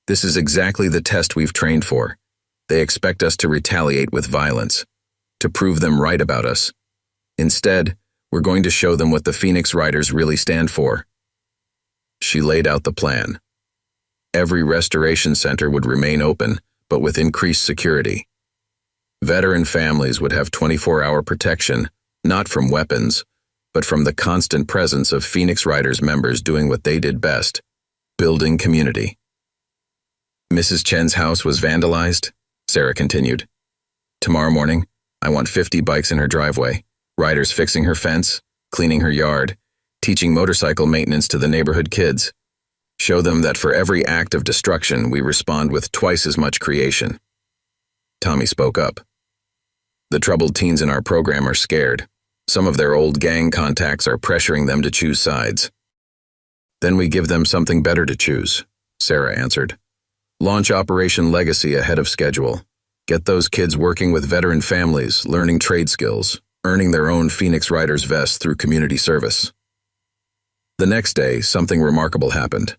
This is exactly the test we've trained for. They expect us to retaliate with violence, to prove them right about us. Instead, we're going to show them what the Phoenix Riders really stand for. She laid out the plan. Every restoration center would remain open, but with increased security. Veteran families would have 24-hour protection, not from weapons, but from the constant presence of Phoenix Riders members doing what they did best, building community. Mrs. Chen's house was vandalized, Sarah continued. Tomorrow morning, I want 50 bikes in her driveway, riders fixing her fence, cleaning her yard, teaching motorcycle maintenance to the neighborhood kids. Show them that for every act of destruction, we respond with twice as much creation. Tommy spoke up. The troubled teens in our program are scared. Some of their old gang contacts are pressuring them to choose sides. Then we give them something better to choose, Sarah answered. Launch Operation Legacy ahead of schedule. Get those kids working with veteran families, learning trade skills, earning their own Phoenix Riders vests through community service. The next day, something remarkable happened.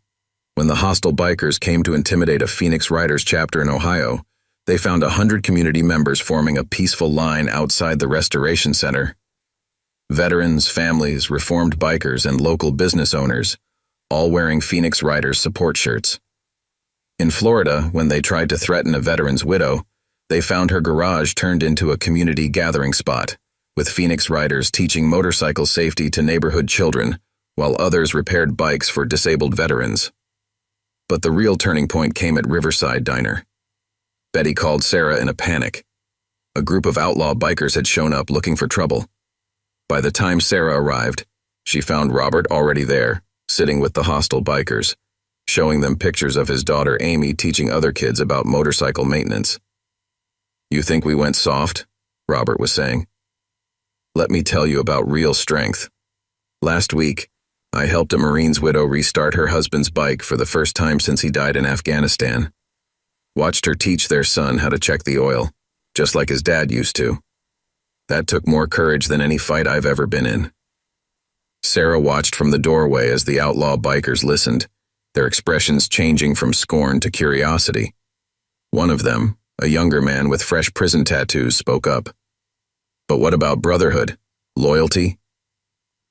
When the hostile bikers came to intimidate a Phoenix Riders chapter in Ohio, they found 100 community members forming a peaceful line outside the restoration center. Veterans, families, reformed bikers, and local business owners, all wearing Phoenix Riders support shirts. In Florida, when they tried to threaten a veteran's widow, they found her garage turned into a community gathering spot, with Phoenix Riders teaching motorcycle safety to neighborhood children, while others repaired bikes for disabled veterans. But the real turning point came at Riverside Diner. Betty called Sarah in a panic. A group of outlaw bikers had shown up looking for trouble. By the time Sarah arrived, she found Robert already there, sitting with the hostile bikers, showing them pictures of his daughter Amy teaching other kids about motorcycle maintenance. You think we went soft? Robert was saying. Let me tell you about real strength. Last week, I helped a Marine's widow restart her husband's bike for the first time since he died in Afghanistan. Watched her teach their son how to check the oil, just like his dad used to. That took more courage than any fight I've ever been in. Sarah watched from the doorway as the outlaw bikers listened, their expressions changing from scorn to curiosity. One of them, a younger man with fresh prison tattoos, spoke up. But what about brotherhood? Loyalty?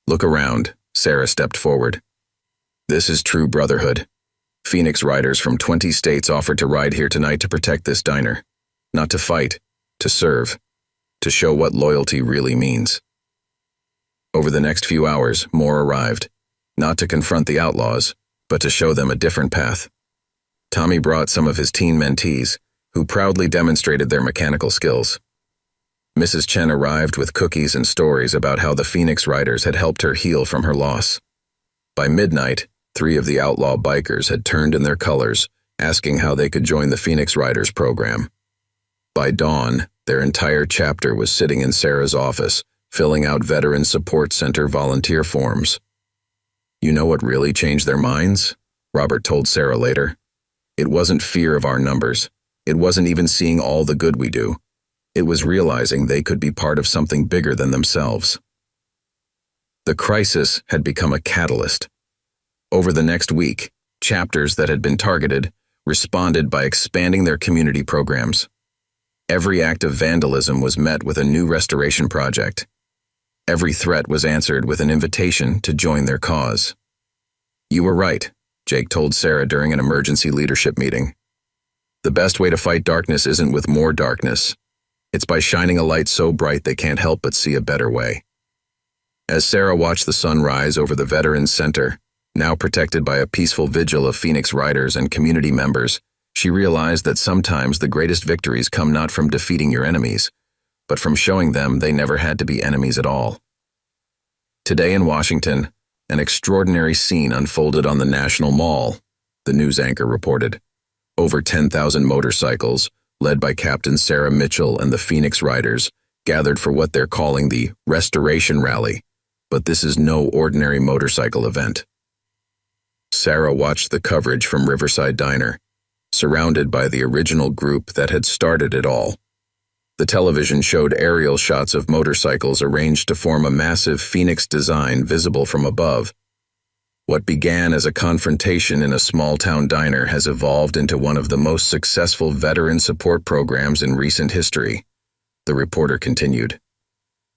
Look around, Sarah stepped forward. This is true brotherhood. Phoenix Riders from 20 states offered to ride here tonight to protect this diner. Not to fight, to serve, to show what loyalty really means. Over the next few hours, more arrived, not to confront the outlaws, but to show them a different path. Tommy brought some of his teen mentees, who proudly demonstrated their mechanical skills. Mrs. Chen arrived with cookies and stories about how the Phoenix Riders had helped her heal from her loss. By midnight, 3 of the outlaw bikers had turned in their colors, asking how they could join the Phoenix Riders program. By dawn, their entire chapter was sitting in Sarah's office, filling out Veteran Support Center volunteer forms. You know what really changed their minds? Robert told Sarah later. It wasn't fear of our numbers. It wasn't even seeing all the good we do. It was realizing they could be part of something bigger than themselves. The crisis had become a catalyst. Over the next week, chapters that had been targeted responded by expanding their community programs. Every act of vandalism was met with a new restoration project. Every threat was answered with an invitation to join their cause. "You were right," Jake told Sarah during an emergency leadership meeting. "The best way to fight darkness isn't with more darkness. It's by shining a light so bright they can't help but see a better way." As Sarah watched the sun rise over the Veterans Center, now protected by a peaceful vigil of Phoenix Riders and community members, she realized that sometimes the greatest victories come not from defeating your enemies, but from showing them they never had to be enemies at all. Today in Washington, an extraordinary scene unfolded on the National Mall, the news anchor reported. Over 10,000 motorcycles, led by Captain Sarah Mitchell and the Phoenix Riders, gathered for what they're calling the Restoration Rally, but this is no ordinary motorcycle event. Sarah watched the coverage from Riverside Diner, surrounded by the original group that had started it all. The television showed aerial shots of motorcycles arranged to form a massive Phoenix design visible from above. What began as a confrontation in a small-town diner has evolved into one of the most successful veteran support programs in recent history, the reporter continued.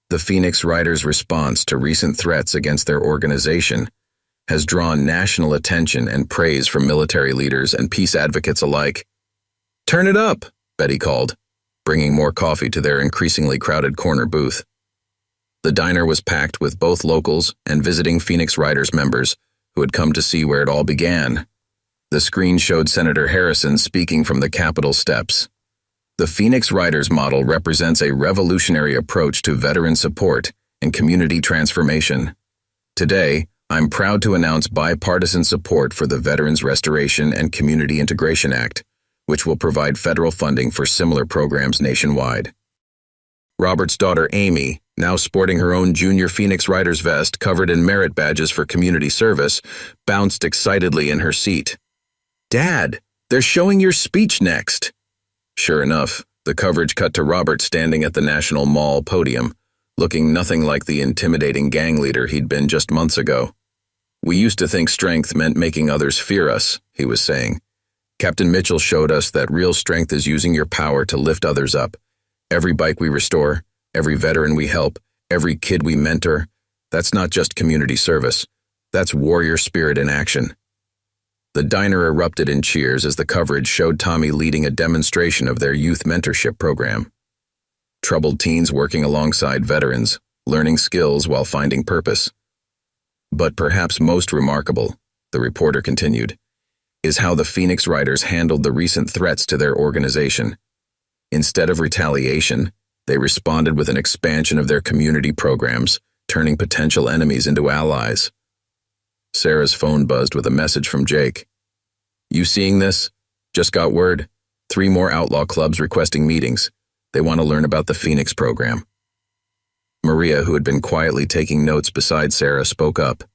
The Phoenix Riders' response to recent threats against their organization has drawn national attention and praise from military leaders and peace advocates alike. "Turn it up," Betty called, bringing more coffee to their increasingly crowded corner booth. The diner was packed with both locals and visiting Phoenix Riders members who had come to see where it all began. The screen showed Senator Harrison speaking from the Capitol steps. The Phoenix Riders model represents a revolutionary approach to veteran support and community transformation. Today, I'm proud to announce bipartisan support for the Veterans Restoration and Community Integration Act, which will provide federal funding for similar programs nationwide. Robert's daughter Amy, now sporting her own junior Phoenix Riders vest covered in merit badges for community service, bounced excitedly in her seat. "Dad, they're showing your speech next." Sure enough, the coverage cut to Robert standing at the National Mall podium, looking nothing like the intimidating gang leader he'd been just months ago. "We used to think strength meant making others fear us," he was saying. "Captain Mitchell showed us that real strength is using your power to lift others up. Every bike we restore, every veteran we help, every kid we mentor, that's not just community service. That's warrior spirit in action." The diner erupted in cheers as the coverage showed Tommy leading a demonstration of their youth mentorship program. Troubled teens working alongside veterans, learning skills while finding purpose. But perhaps most remarkable, the reporter continued, is how the Phoenix Riders handled the recent threats to their organization. Instead of retaliation, they responded with an expansion of their community programs, turning potential enemies into allies. Sarah's phone buzzed with a message from Jake. "You seeing this? Just got word. 3 more outlaw clubs requesting meetings. They want to learn about the Phoenix program." Maria, who had been quietly taking notes beside Sarah, spoke up.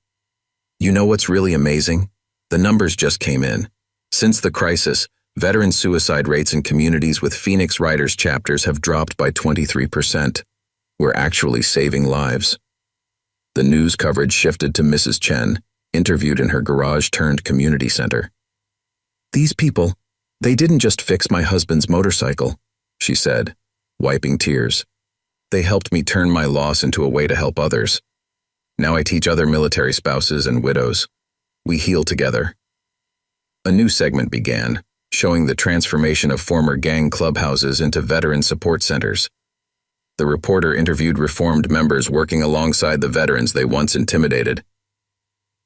"You know what's really amazing? The numbers just came in. Since the crisis, veteran suicide rates in communities with Phoenix Riders chapters have dropped by 23%. We're actually saving lives." The news coverage shifted to Mrs. Chen, interviewed in her garage-turned-community center. "These people, they didn't just fix my husband's motorcycle," she said, wiping tears. "They helped me turn my loss into a way to help others. Now I teach other military spouses and widows. We heal together." A new segment began, showing the transformation of former gang clubhouses into veteran support centers. The reporter interviewed reformed members working alongside the veterans they once intimidated.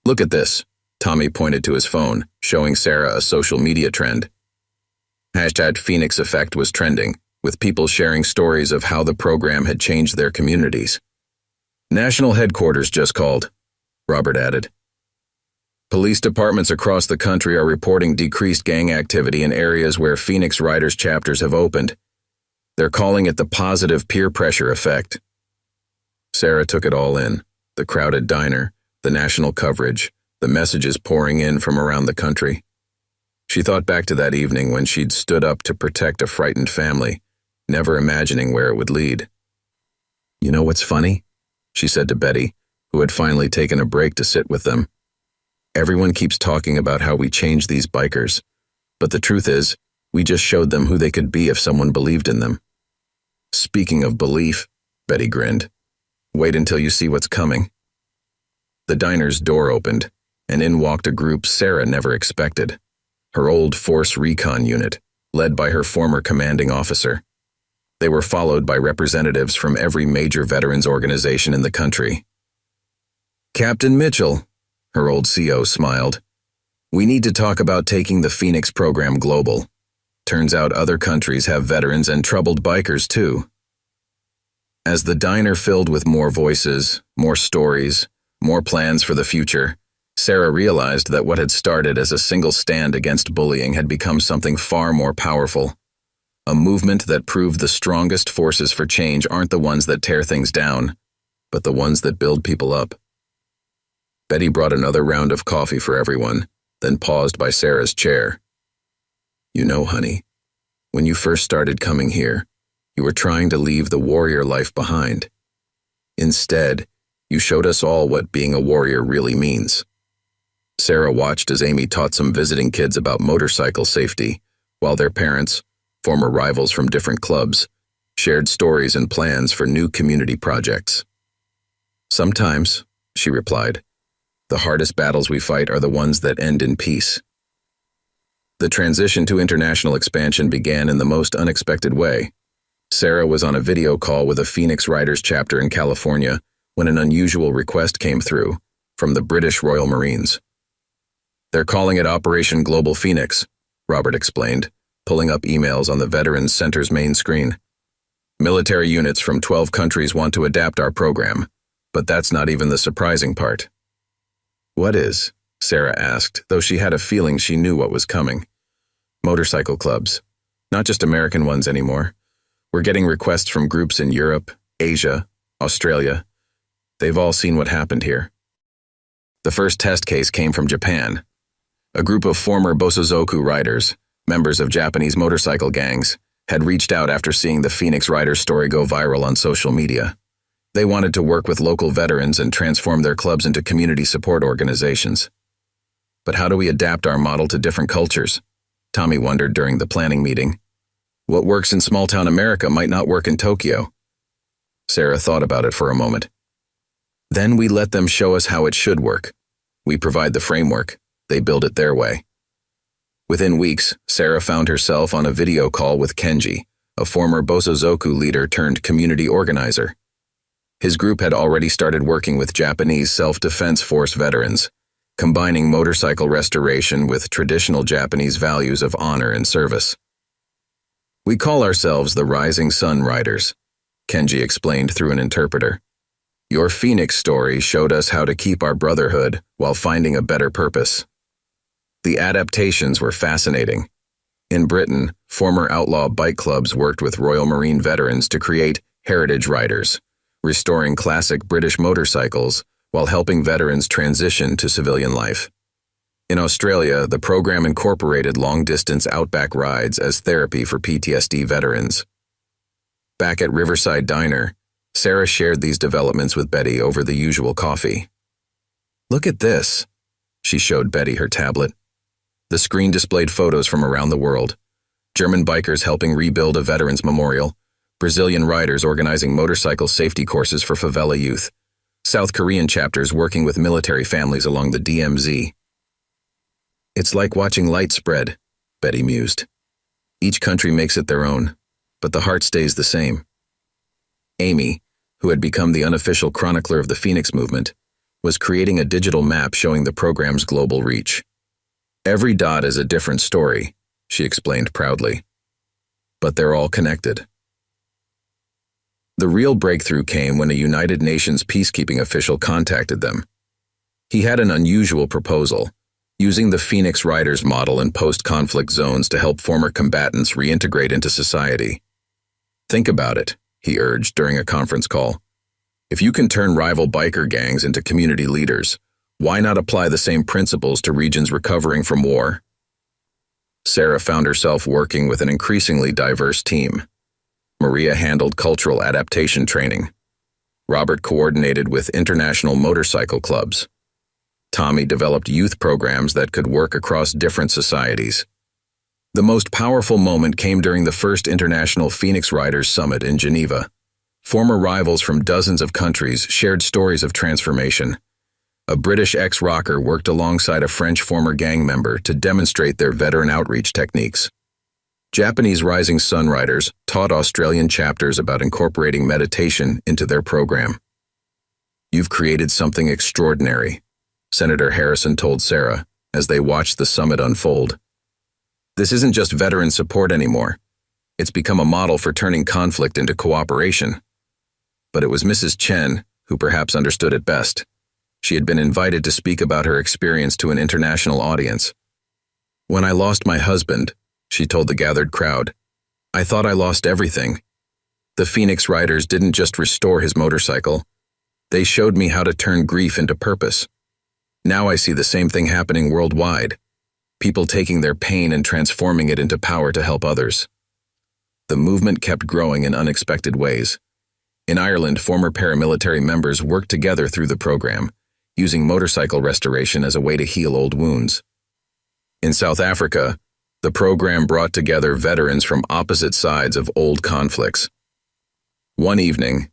"Look at this," Tommy pointed to his phone, showing Sarah a social media trend. #Phoenix Effect was trending, with people sharing stories of how the program had changed their communities. "National headquarters just called," Robert added. "Police departments across the country are reporting decreased gang activity in areas where Phoenix Riders chapters have opened. They're calling it the positive peer pressure effect." Sarah took it all in, the crowded diner, the national coverage, the messages pouring in from around the country. She thought back to that evening when she'd stood up to protect a frightened family, never imagining where it would lead. "You know what's funny?" she said to Betty, who had finally taken a break to sit with them. "Everyone keeps talking about how we changed these bikers, but the truth is, we just showed them who they could be if someone believed in them." "Speaking of belief," Betty grinned, "wait until you see what's coming." The diner's door opened, and in walked a group Sarah never expected, her old Force Recon unit, led by her former commanding officer. They were followed by representatives from every major veterans organization in the country. "Captain Mitchell," her old CO smiled, "we need to talk about taking the Phoenix program global. Turns out other countries have veterans and troubled bikers too." As the diner filled with more voices, more stories, more plans for the future, Sarah realized that what had started as a single stand against bullying had become something far more powerful. A movement that proved the strongest forces for change aren't the ones that tear things down, but the ones that build people up. Betty brought another round of coffee for everyone, then paused by Sarah's chair. "You know, honey, when you first started coming here, you were trying to leave the warrior life behind. Instead, you showed us all what being a warrior really means." Sarah watched as Amy taught some visiting kids about motorcycle safety, while their parents, former rivals from different clubs, shared stories and plans for new community projects. "Sometimes," she replied, "the hardest battles we fight are the ones that end in peace." The transition to international expansion began in the most unexpected way. Sarah was on a video call with a Phoenix Riders chapter in California when an unusual request came through from the British Royal Marines. "They're calling it Operation Global Phoenix," Robert explained, pulling up emails on the Veterans Center's main screen. "Military units from 12 countries want to adapt our program, but that's not even the surprising part." "What is?" Sarah asked, though she had a feeling she knew what was coming. "Motorcycle clubs. Not just American ones anymore. We're getting requests from groups in Europe, Asia, Australia. They've all seen what happened here." The first test case came from Japan. A group of former Bosozoku riders, members of Japanese motorcycle gangs, had reached out after seeing the Phoenix Riders story go viral on social media. They wanted to work with local veterans and transform their clubs into community support organizations. "But how do we adapt our model to different cultures?" Tommy wondered during the planning meeting. "What works in small-town America might not work in Tokyo." Sarah thought about it for a moment. "Then we let them show us how it should work. We provide the framework. They build it their way." Within weeks, Sarah found herself on a video call with Kenji, a former Bosozoku leader turned community organizer. His group had already started working with Japanese self-defense force veterans, combining motorcycle restoration with traditional Japanese values of honor and service. "We call ourselves the Rising Sun Riders," Kenji explained through an interpreter. "Your Phoenix story showed us how to keep our brotherhood while finding a better purpose." The adaptations were fascinating. In Britain, former outlaw bike clubs worked with Royal Marine veterans to create heritage riders, restoring classic British motorcycles while helping veterans transition to civilian life. In Australia, the program incorporated long-distance outback rides as therapy for PTSD veterans. Back at Riverside Diner, Sarah shared these developments with Betty over the usual coffee. "Look at this," she showed Betty her tablet. The screen displayed photos from around the world. German bikers helping rebuild a veterans memorial, Brazilian riders organizing motorcycle safety courses for favela youth, South Korean chapters working with military families along the DMZ. "It's like watching light spread," Betty mused. "Each country makes it their own, but the heart stays the same." Amy, who had become the unofficial chronicler of the Phoenix movement, was creating a digital map showing the program's global reach. "Every dot is a different story," she explained proudly. "But they're all connected." The real breakthrough came when a United Nations peacekeeping official contacted them. He had an unusual proposal, using the Phoenix Riders model in post-conflict zones to help former combatants reintegrate into society. "Think about it," he urged during a conference call. "If you can turn rival biker gangs into community leaders, why not apply the same principles to regions recovering from war?" Sarah found herself working with an increasingly diverse team. Maria handled cultural adaptation training. Robert coordinated with international motorcycle clubs. Tommy developed youth programs that could work across different societies. The most powerful moment came during the first International Phoenix Riders Summit in Geneva. Former rivals from dozens of countries shared stories of transformation. A British ex-rocker worked alongside a French former gang member to demonstrate their veteran outreach techniques. Japanese Rising Sun Riders taught Australian chapters about incorporating meditation into their program. "You've created something extraordinary," Senator Harrison told Sarah as they watched the summit unfold. "This isn't just veteran support anymore. It's become a model for turning conflict into cooperation." But it was Mrs. Chen who perhaps understood it best. She had been invited to speak about her experience to an international audience. "When I lost my husband," she told the gathered crowd, "I thought I lost everything. The Phoenix Riders didn't just restore his motorcycle. They showed me how to turn grief into purpose. Now I see the same thing happening worldwide. People taking their pain and transforming it into power to help others." The movement kept growing in unexpected ways. In Ireland, former paramilitary members worked together through the program, using motorcycle restoration as a way to heal old wounds. In South Africa, the program brought together veterans from opposite sides of old conflicts. One evening,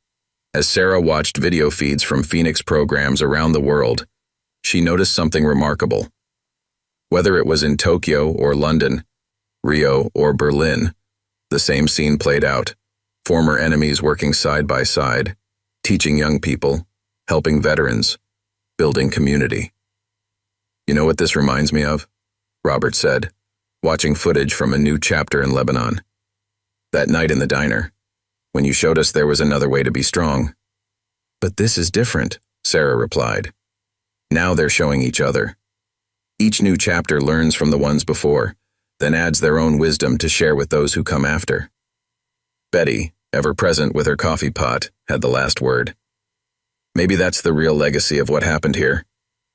as Sarah watched video feeds from Phoenix programs around the world, she noticed something remarkable. Whether it was in Tokyo or London, Rio or Berlin, the same scene played out. Former enemies working side by side, teaching young people, helping veterans, building community. "You know what this reminds me of?" Robert said, watching footage from a new chapter in Lebanon. "That night in the diner, when you showed us there was another way to be strong." "But this is different," Sarah replied. "Now they're showing each other. Each new chapter learns from the ones before, then adds their own wisdom to share with those who come after." Betty, ever present with her coffee pot, had the last word. "Maybe that's the real legacy of what happened here.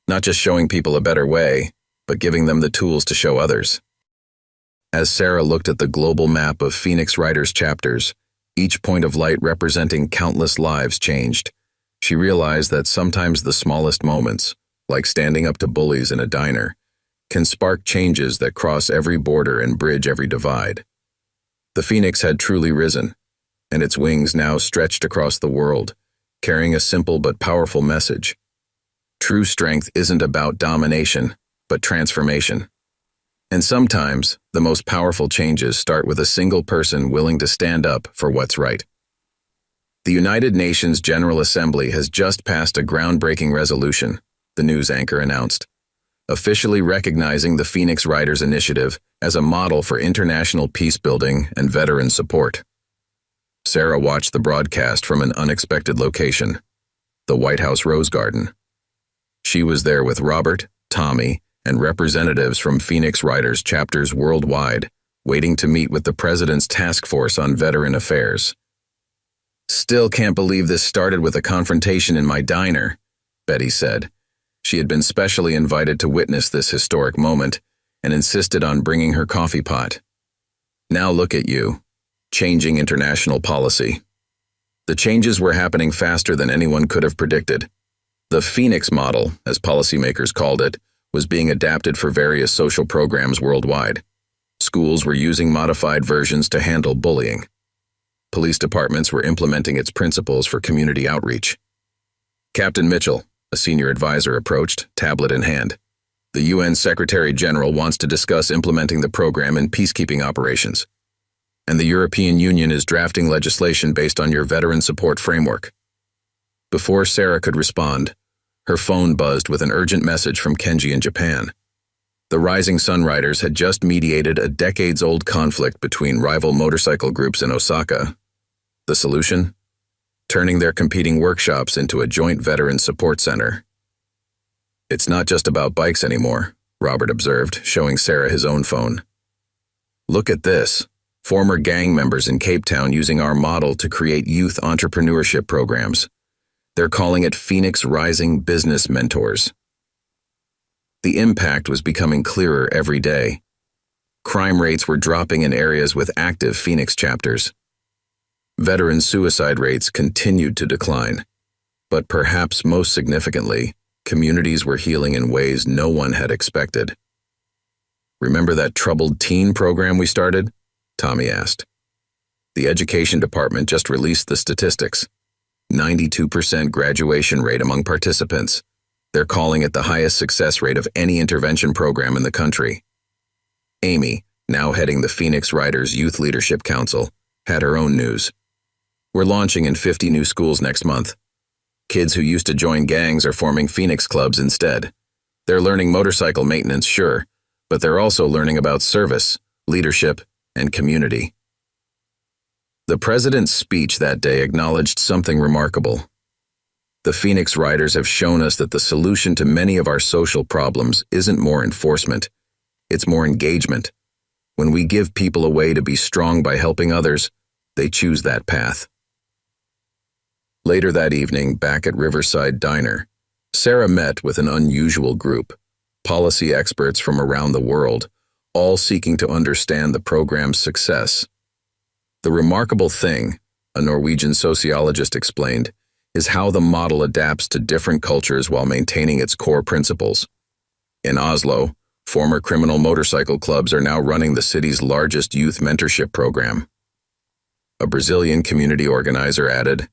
Not just showing people a better way, but giving them the tools to show others." As Sarah looked at the global map of Phoenix Riders chapters, each point of light representing countless lives changed, she realized that sometimes the smallest moments, like standing up to bullies in a diner, can spark changes that cross every border and bridge every divide. The Phoenix had truly risen, and its wings now stretched across the world, carrying a simple but powerful message. True strength isn't about domination, but transformation. And sometimes, the most powerful changes start with a single person willing to stand up for what's right. The United Nations General Assembly has just passed a groundbreaking resolution, the news anchor announced, officially recognizing the Phoenix Riders Initiative as a model for international peace-building and veteran support. Sarah watched the broadcast from an unexpected location, the White House Rose Garden. She was there with Robert, Tommy, and representatives from Phoenix Riders chapters worldwide, waiting to meet with the President's Task Force on Veteran Affairs. "Still can't believe this started with a confrontation in my diner," Betty said. She had been specially invited to witness this historic moment and insisted on bringing her coffee pot. "Now look at you, changing international policy." The changes were happening faster than anyone could have predicted. The Phoenix model, as policymakers called it, was being adapted for various social programs worldwide. Schools were using modified versions to handle bullying. Police departments were implementing its principles for community outreach. Captain Mitchell, a senior advisor, approached, tablet in hand. "The UN Secretary General wants to discuss implementing the program in peacekeeping operations. And the European Union is drafting legislation based on your veteran support framework." Before Sarah could respond, her phone buzzed with an urgent message from Kenji in Japan. The Rising Sun Riders had just mediated a decades-old conflict between rival motorcycle groups in Osaka. The solution? Turning their competing workshops into a joint veteran support center. "It's not just about bikes anymore," Robert observed, showing Sarah his own phone. "Look at this. Former gang members in Cape Town using our model to create youth entrepreneurship programs. They're calling it Phoenix Rising Business Mentors." The impact was becoming clearer every day. Crime rates were dropping in areas with active Phoenix chapters. Veteran suicide rates continued to decline. But perhaps most significantly, communities were healing in ways no one had expected. "Remember that troubled teen program we started?" Tommy asked. The education department just released the statistics. 92% graduation rate among participants. They're calling it the highest success rate of any intervention program in the country. Amy, now heading the Phoenix Riders Youth Leadership Council, had her own news. "We're launching in 50 new schools next month. Kids who used to join gangs are forming Phoenix clubs instead. They're learning motorcycle maintenance, sure, but they're also learning about service, leadership, and community." The president's speech that day acknowledged something remarkable. "The Phoenix Riders have shown us that the solution to many of our social problems isn't more enforcement. It's more engagement. When we give people a way to be strong by helping others, they choose that path." Later that evening, back at Riverside Diner, Sarah met with an unusual group, policy experts from around the world, all seeking to understand the program's success. "The remarkable thing," a Norwegian sociologist explained, "is how the model adapts to different cultures while maintaining its core principles. In Oslo, former criminal motorcycle clubs are now running the city's largest youth mentorship program." A Brazilian community organizer added,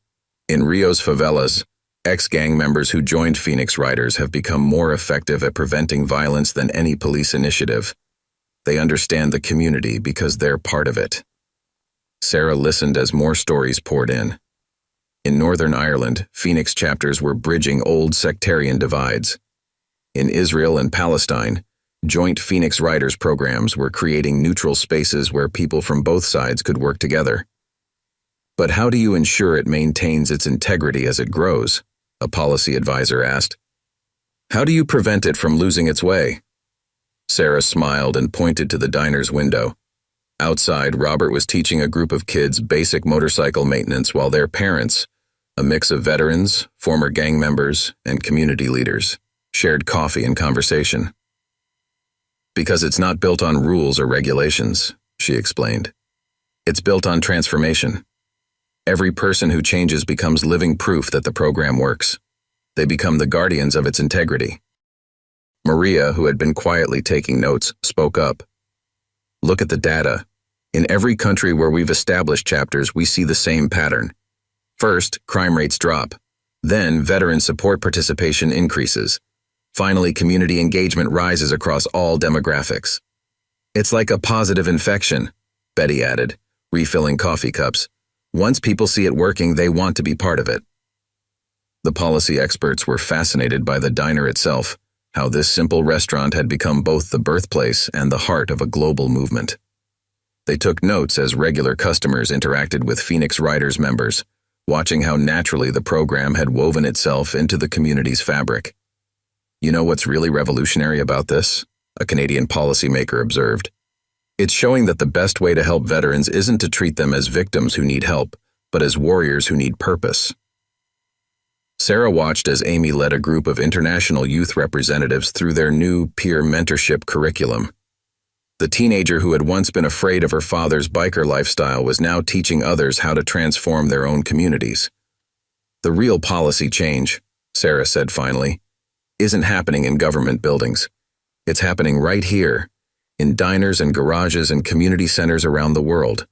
"In Rio's favelas, ex-gang members who joined Phoenix Riders have become more effective at preventing violence than any police initiative. They understand the community because they're part of it." Sarah listened as more stories poured in. In Northern Ireland, Phoenix chapters were bridging old sectarian divides. In Israel and Palestine, joint Phoenix Riders programs were creating neutral spaces where people from both sides could work together. "But how do you ensure it maintains its integrity as it grows?" a policy advisor asked. "How do you prevent it from losing its way?" Sarah smiled and pointed to the diner's window. Outside, Robert was teaching a group of kids basic motorcycle maintenance while their parents, a mix of veterans, former gang members, and community leaders, shared coffee and conversation. "Because it's not built on rules or regulations," she explained. "It's built on transformation. Every person who changes becomes living proof that the program works. They become the guardians of its integrity." Maria, who had been quietly taking notes, spoke up. "Look at the data. In every country where we've established chapters, we see the same pattern. First, crime rates drop. Then, veteran support participation increases. Finally, community engagement rises across all demographics. It's like a positive infection," Betty added, refilling coffee cups. "Once people see it working, they want to be part of it." The policy experts were fascinated by the diner itself, how this simple restaurant had become both the birthplace and the heart of a global movement. They took notes as regular customers interacted with Phoenix Riders members, watching how naturally the program had woven itself into the community's fabric. "You know what's really revolutionary about this?" a Canadian policymaker observed. "It's showing that the best way to help veterans isn't to treat them as victims who need help, but as warriors who need purpose." Sarah watched as Amy led a group of international youth representatives through their new peer mentorship curriculum. The teenager who had once been afraid of her father's biker lifestyle was now teaching others how to transform their own communities. "The real policy change," Sarah said finally, "isn't happening in government buildings. It's happening right here, in diners and garages and community centers around the world.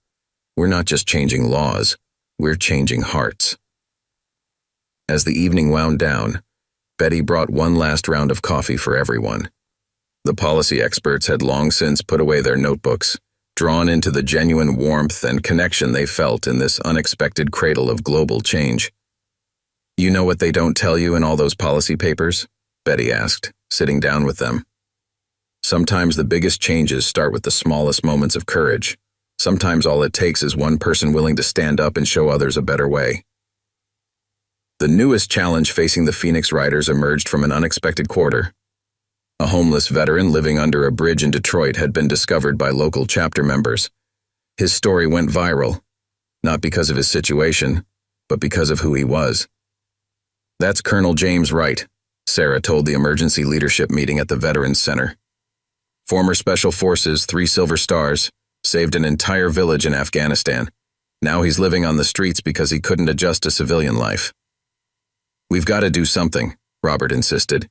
We're not just changing laws, we're changing hearts." As the evening wound down, Betty brought one last round of coffee for everyone. The policy experts had long since put away their notebooks, drawn into the genuine warmth and connection they felt in this unexpected cradle of global change. "You know what they don't tell you in all those policy papers?" Betty asked, sitting down with them. "Sometimes the biggest changes start with the smallest moments of courage. Sometimes all it takes is one person willing to stand up and show others a better way." The newest challenge facing the Phoenix Riders emerged from an unexpected quarter. A homeless veteran living under a bridge in Detroit had been discovered by local chapter members. His story went viral, not because of his situation, but because of who he was. "That's Colonel James Wright," Sarah told the emergency leadership meeting at the Veterans Center. "Former Special Forces, 3 Silver Stars, saved an entire village in Afghanistan. Now he's living on the streets because he couldn't adjust to civilian life. We've got to do something, Robert insisted.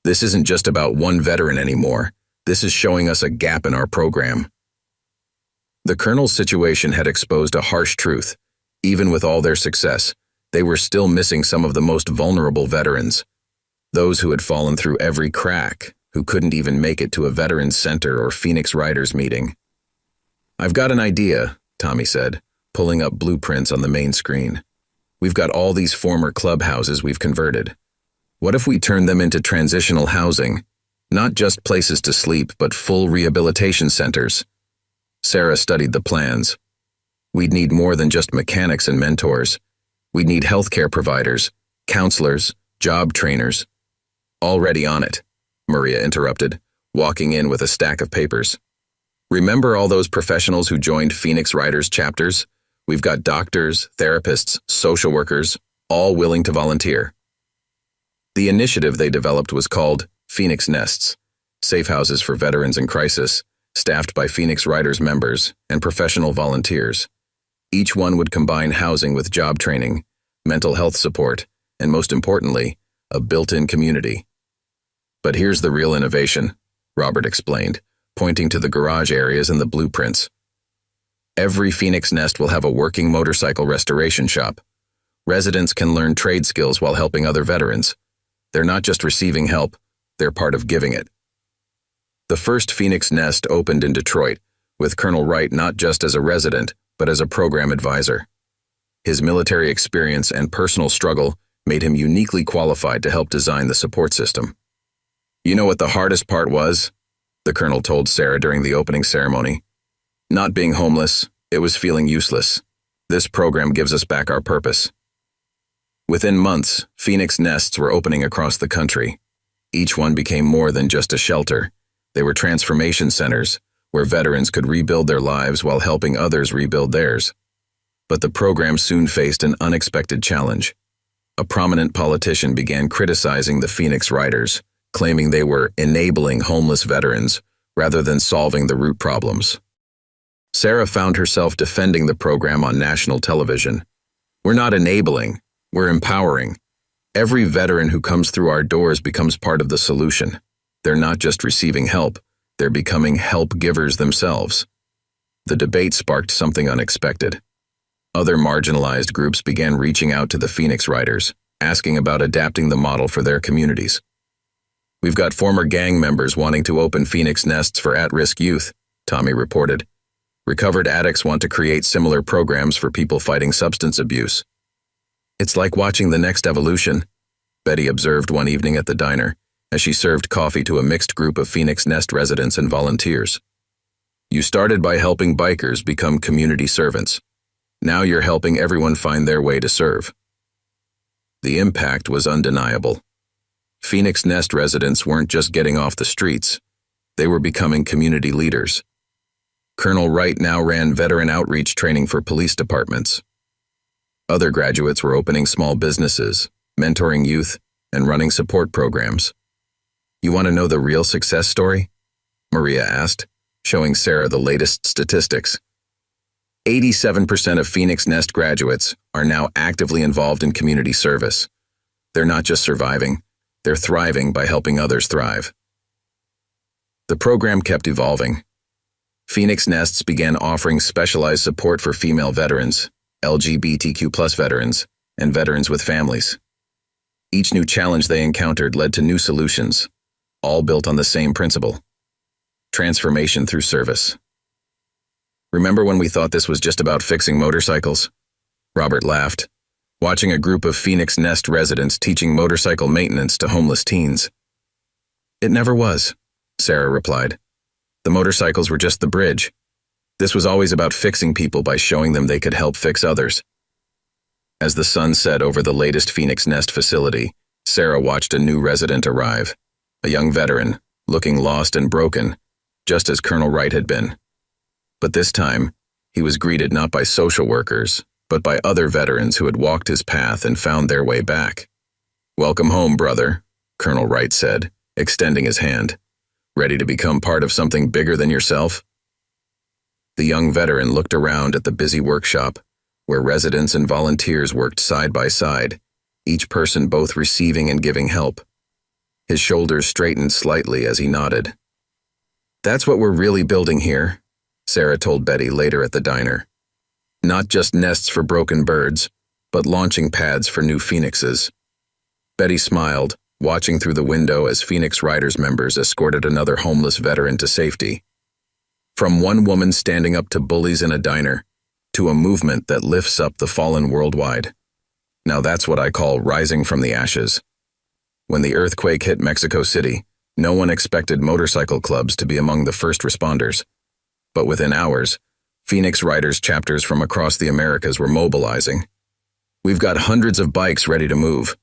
This isn't just about one veteran anymore. This is showing us a gap in our program. The colonel's situation had exposed a harsh truth. Even with all their success, they were still missing some of the most vulnerable veterans. Those who had fallen through every crack, who couldn't even make it to a veterans center or Phoenix Riders meeting. I've got an idea, Tommy said, pulling up blueprints on the main screen. We've got all these former clubhouses we've converted. What if we turn them into transitional housing? Not just places to sleep, but full rehabilitation centers. Sarah studied the plans. We'd need more than just mechanics and mentors. We'd need healthcare providers, counselors, job trainers. Already on it, Maria interrupted, walking in with a stack of papers. Remember all those professionals who joined Phoenix Riders chapters? We've got doctors, therapists, social workers, all willing to volunteer. The initiative they developed was called Phoenix Nests, safe houses for veterans in crisis, staffed by Phoenix Riders members and professional volunteers. Each one would combine housing with job training, mental health support, and most importantly, a built-in community. But here's the real innovation, Robert explained, pointing to the garage areas and the blueprints. Every Phoenix Nest will have a working motorcycle restoration shop. Residents can learn trade skills while helping other veterans. They're not just receiving help, they're part of giving it. The first Phoenix Nest opened in Detroit, with Colonel Wright not just as a resident, but as a program advisor. His military experience and personal struggle made him uniquely qualified to help design the support system. You know what the hardest part was? The colonel told Sarah during the opening ceremony. Not being homeless, it was feeling useless. This program gives us back our purpose. Within months, Phoenix Nests were opening across the country. Each one became more than just a shelter. They were transformation centers, where veterans could rebuild their lives while helping others rebuild theirs. But the program soon faced an unexpected challenge. A prominent politician began criticizing the Phoenix Riders, claiming they were enabling homeless veterans rather than solving the root problems. Sarah found herself defending the program on national television. We're not enabling, we're empowering. Every veteran who comes through our doors becomes part of the solution. They're not just receiving help, they're becoming help givers themselves. The debate sparked something unexpected. Other marginalized groups began reaching out to the Phoenix Riders, asking about adapting the model for their communities. We've got former gang members wanting to open Phoenix Nests for at-risk youth, Tommy reported. Recovered addicts want to create similar programs for people fighting substance abuse. It's like watching the next evolution, Betty observed one evening at the diner, as she served coffee to a mixed group of Phoenix Nest residents and volunteers. You started by helping bikers become community servants. Now you're helping everyone find their way to serve. The impact was undeniable. Phoenix Nest residents weren't just getting off the streets, they were becoming community leaders. Colonel Wright now ran veteran outreach training for police departments. Other graduates were opening small businesses, mentoring youth, and running support programs. You want to know the real success story? Maria asked, showing Sarah the latest statistics. 87% of Phoenix Nest graduates are now actively involved in community service. They're not just surviving, they're thriving by helping others thrive. The program kept evolving. Phoenix Nests began offering specialized support for female veterans, LGBTQ+ veterans, and veterans with families. Each new challenge they encountered led to new solutions, all built on the same principle: transformation through service. Remember when we thought this was just about fixing motorcycles? Robert laughed, watching a group of Phoenix Nest residents teaching motorcycle maintenance to homeless teens. It never was, Sarah replied. The motorcycles were just the bridge. This was always about fixing people by showing them they could help fix others. As the sun set over the latest Phoenix Nest facility, Sarah watched a new resident arrive, a young veteran, looking lost and broken, just as Colonel Wright had been. But this time, he was greeted not by social workers, but by other veterans who had walked his path and found their way back. "Welcome home, brother," Colonel Wright said, extending his hand. "Ready to become part of something bigger than yourself?" The young veteran looked around at the busy workshop, where residents and volunteers worked side by side, each person both receiving and giving help. His shoulders straightened slightly as he nodded. "That's what we're really building here," Sarah told Betty later at the diner. "Not just nests for broken birds, but launching pads for new phoenixes." Betty smiled, watching through the window as Phoenix Riders members escorted another homeless veteran to safety. From one woman standing up to bullies in a diner, to a movement that lifts up the fallen worldwide. Now that's what I call rising from the ashes. When the earthquake hit Mexico City, no one expected motorcycle clubs to be among the first responders. But within hours, Phoenix Riders chapters from across the Americas were mobilizing. "We've got hundreds of bikes ready to move,"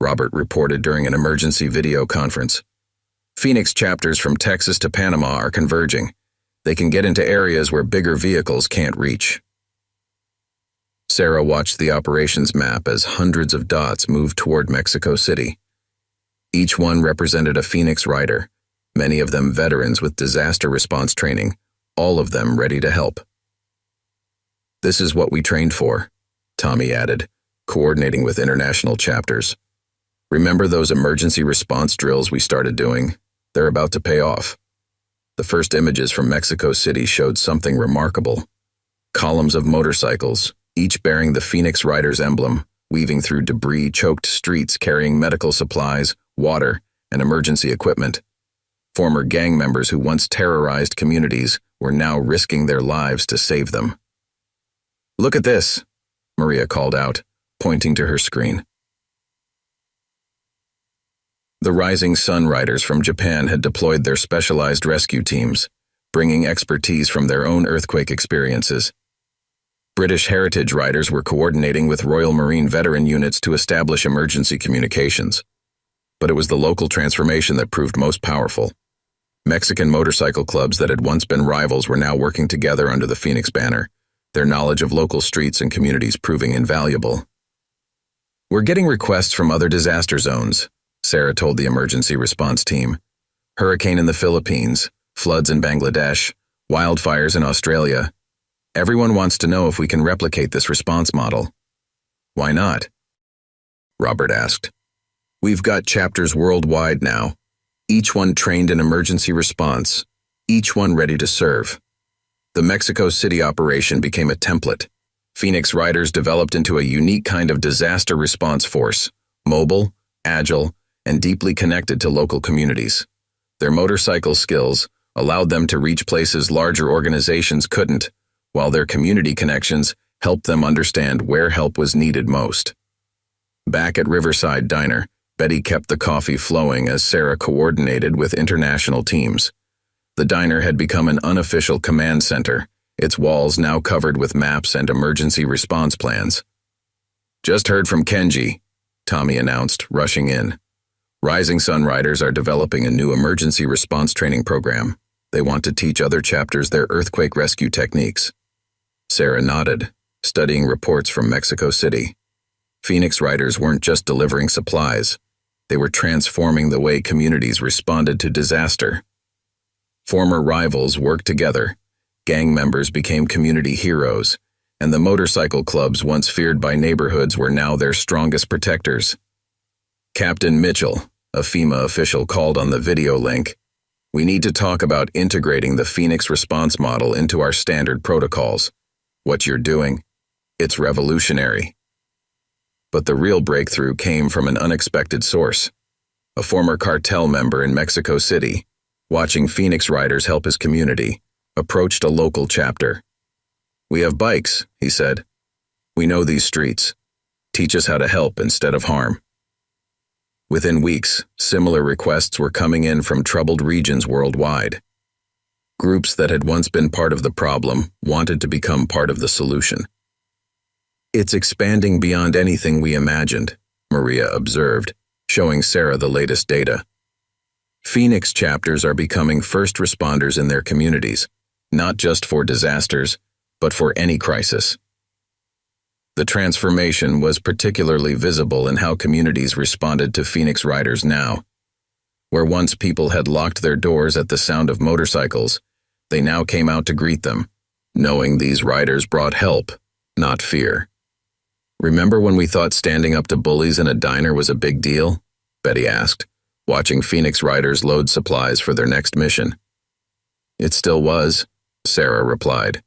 Robert reported during an emergency video conference. "Phoenix chapters from Texas to Panama are converging. They can get into areas where bigger vehicles can't reach." Sarah watched the operations map as hundreds of dots moved toward Mexico City. Each one represented a Phoenix Rider, many of them veterans with disaster response training, all of them ready to help. "This is what we trained for," Tommy added, coordinating with international chapters. "Remember those emergency response drills we started doing? They're about to pay off." The first images from Mexico City showed something remarkable. Columns of motorcycles, each bearing the Phoenix Riders emblem, weaving through debris-choked streets carrying medical supplies, water, and emergency equipment. Former gang members who once terrorized communities were now risking their lives to save them. "Look at this," Maria called out, pointing to her screen. The Rising Sun Riders from Japan had deployed their specialized rescue teams, bringing expertise from their own earthquake experiences. British Heritage Riders were coordinating with Royal Marine veteran units to establish emergency communications. But it was the local transformation that proved most powerful. Mexican motorcycle clubs that had once been rivals were now working together under the Phoenix banner, their knowledge of local streets and communities proving invaluable. "We're getting requests from other disaster zones," Sarah told the emergency response team. "Hurricane in the Philippines, floods in Bangladesh, wildfires in Australia. Everyone wants to know if we can replicate this response model." "Why not?" Robert asked. "We've got chapters worldwide now, each one trained in emergency response, each one ready to serve." The Mexico City operation became a template. Phoenix Riders developed into a unique kind of disaster response force, mobile, agile, and deeply connected to local communities. Their motorcycle skills allowed them to reach places larger organizations couldn't, while their community connections helped them understand where help was needed most. Back at Riverside Diner, Betty kept the coffee flowing as Sarah coordinated with international teams. The diner had become an unofficial command center, its walls now covered with maps and emergency response plans. "Just heard from Kenji," Tommy announced, rushing in. "Rising Sun Riders are developing a new emergency response training program. They want to teach other chapters their earthquake rescue techniques." Sarah nodded, studying reports from Mexico City. Phoenix Riders weren't just delivering supplies. They were transforming the way communities responded to disaster. Former rivals worked together, gang members became community heroes, and the motorcycle clubs once feared by neighborhoods were now their strongest protectors. "Captain Mitchell," a FEMA official called on the video link, "We need to talk about integrating the Phoenix response model into our standard protocols. What you're doing, it's revolutionary." But the real breakthrough came from an unexpected source. A former cartel member in Mexico City, watching Phoenix Riders help his community, approached a local chapter. "We have bikes," he said. "We know these streets. Teach us how to help instead of harm." Within weeks, similar requests were coming in from troubled regions worldwide. Groups that had once been part of the problem wanted to become part of the solution. "It's expanding beyond anything we imagined," Maria observed, showing Sarah the latest data. Phoenix chapters are becoming first responders in their communities, not just for disasters, but for any crisis. The transformation was particularly visible in how communities responded to Phoenix Riders now. Where once people had locked their doors at the sound of motorcycles, they now came out to greet them, knowing these riders brought help, not fear. Remember when we thought standing up to bullies in a diner was a big deal? Betty asked, watching Phoenix Riders load supplies for their next mission. It still was, Sarah replied.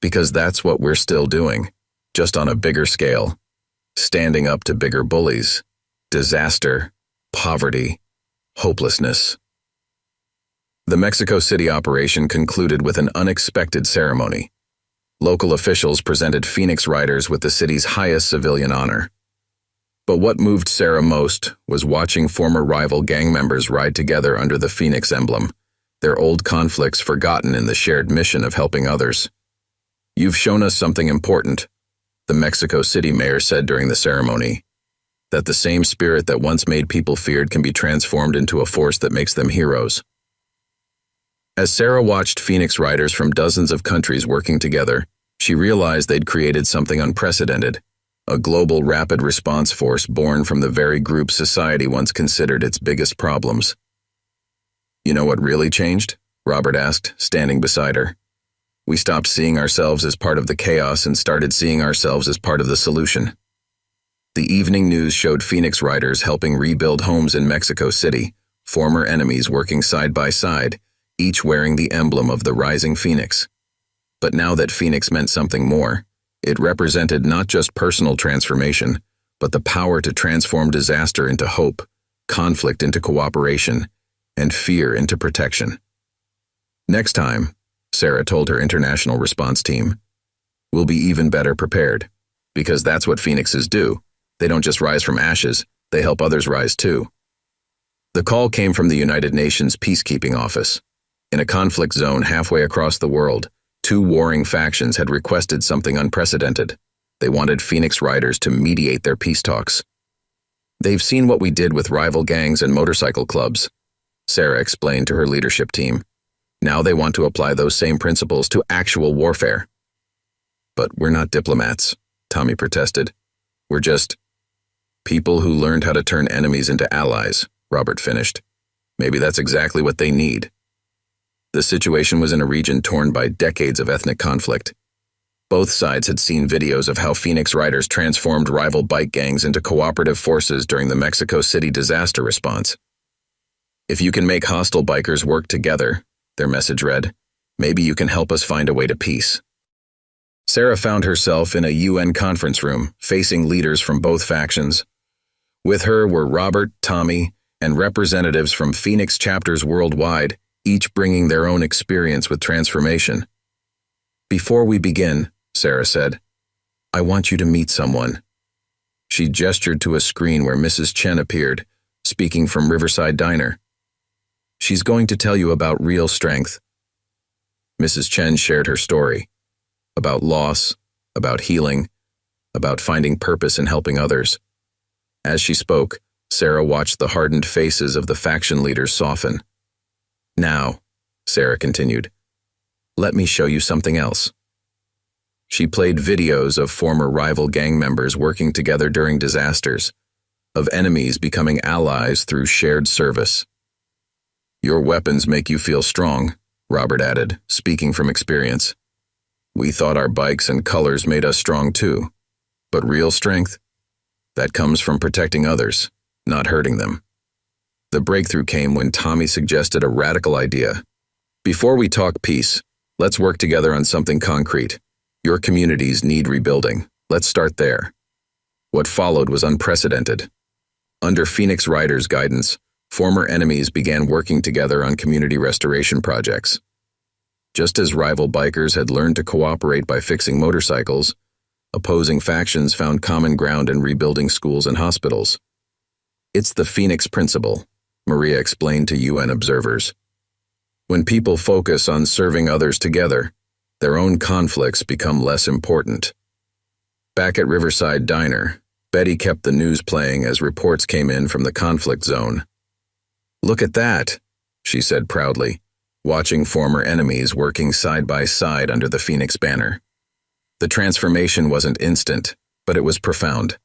Because that's what we're still doing, just on a bigger scale. Standing up to bigger bullies, disaster, poverty, hopelessness. The Mexico City operation concluded with an unexpected ceremony. Local officials presented Phoenix Riders with the city's highest civilian honor. But what moved Sarah most was watching former rival gang members ride together under the Phoenix emblem, their old conflicts forgotten in the shared mission of helping others. "You've shown us something important," the Mexico City mayor said during the ceremony, "that the same spirit that once made people feared can be transformed into a force that makes them heroes." As Sarah watched Phoenix Riders from dozens of countries working together, she realized they'd created something unprecedented, a global rapid response force born from the very group society once considered its biggest problems. "You know what really changed?" Robert asked, standing beside her. "We stopped seeing ourselves as part of the chaos and started seeing ourselves as part of the solution." The evening news showed Phoenix Riders helping rebuild homes in Mexico City, former enemies working side by side, each wearing the emblem of the rising Phoenix. But now that Phoenix meant something more, it represented not just personal transformation, but the power to transform disaster into hope, conflict into cooperation, and fear into protection. "Next time," Sarah told her international response team, "we'll be even better prepared, because that's what Phoenixes do. They don't just rise from ashes, they help others rise too." The call came from the United Nations Peacekeeping Office. In a conflict zone halfway across the world, two warring factions had requested something unprecedented. They wanted Phoenix Riders to mediate their peace talks. "They've seen what we did with rival gangs and motorcycle clubs," Sarah explained to her leadership team. "Now they want to apply those same principles to actual warfare." "But we're not diplomats," Tommy protested. "We're just people who learned how to turn enemies into allies," Robert finished. "Maybe that's exactly what they need." The situation was in a region torn by decades of ethnic conflict. Both sides had seen videos of how Phoenix Riders transformed rival bike gangs into cooperative forces during the Mexico City disaster response. "If you can make hostile bikers work together," their message read, "maybe you can help us find a way to peace." Sarah found herself in a UN conference room, facing leaders from both factions. With her were Robert, Tommy, and representatives from Phoenix chapters worldwide, each bringing their own experience with transformation. "Before we begin," Sarah said, "I want you to meet someone." She gestured to a screen where Mrs. Chen appeared, speaking from Riverside Diner. "She's going to tell you about real strength." Mrs. Chen shared her story, about loss, about healing, about finding purpose in helping others. As she spoke, Sarah watched the hardened faces of the faction leaders soften. "Now," Sarah continued, "let me show you something else." She played videos of former rival gang members working together during disasters, of enemies becoming allies through shared service. "Your weapons make you feel strong," Robert added, speaking from experience. "We thought our bikes and colors made us strong too. But real strength? That comes from protecting others, not hurting them." The breakthrough came when Tommy suggested a radical idea. "Before we talk peace, let's work together on something concrete. Your communities need rebuilding. Let's start there." What followed was unprecedented. Under Phoenix Riders' guidance, former enemies began working together on community restoration projects. Just as rival bikers had learned to cooperate by fixing motorcycles, opposing factions found common ground in rebuilding schools and hospitals. "It's the Phoenix principle," Maria explained to UN observers. "When people focus on serving others together, their own conflicts become less important." Back at Riverside Diner, Betty kept the news playing as reports came in from the conflict zone. "Look at that," she said proudly, watching former enemies working side by side under the Phoenix banner. The transformation wasn't instant, but it was profound.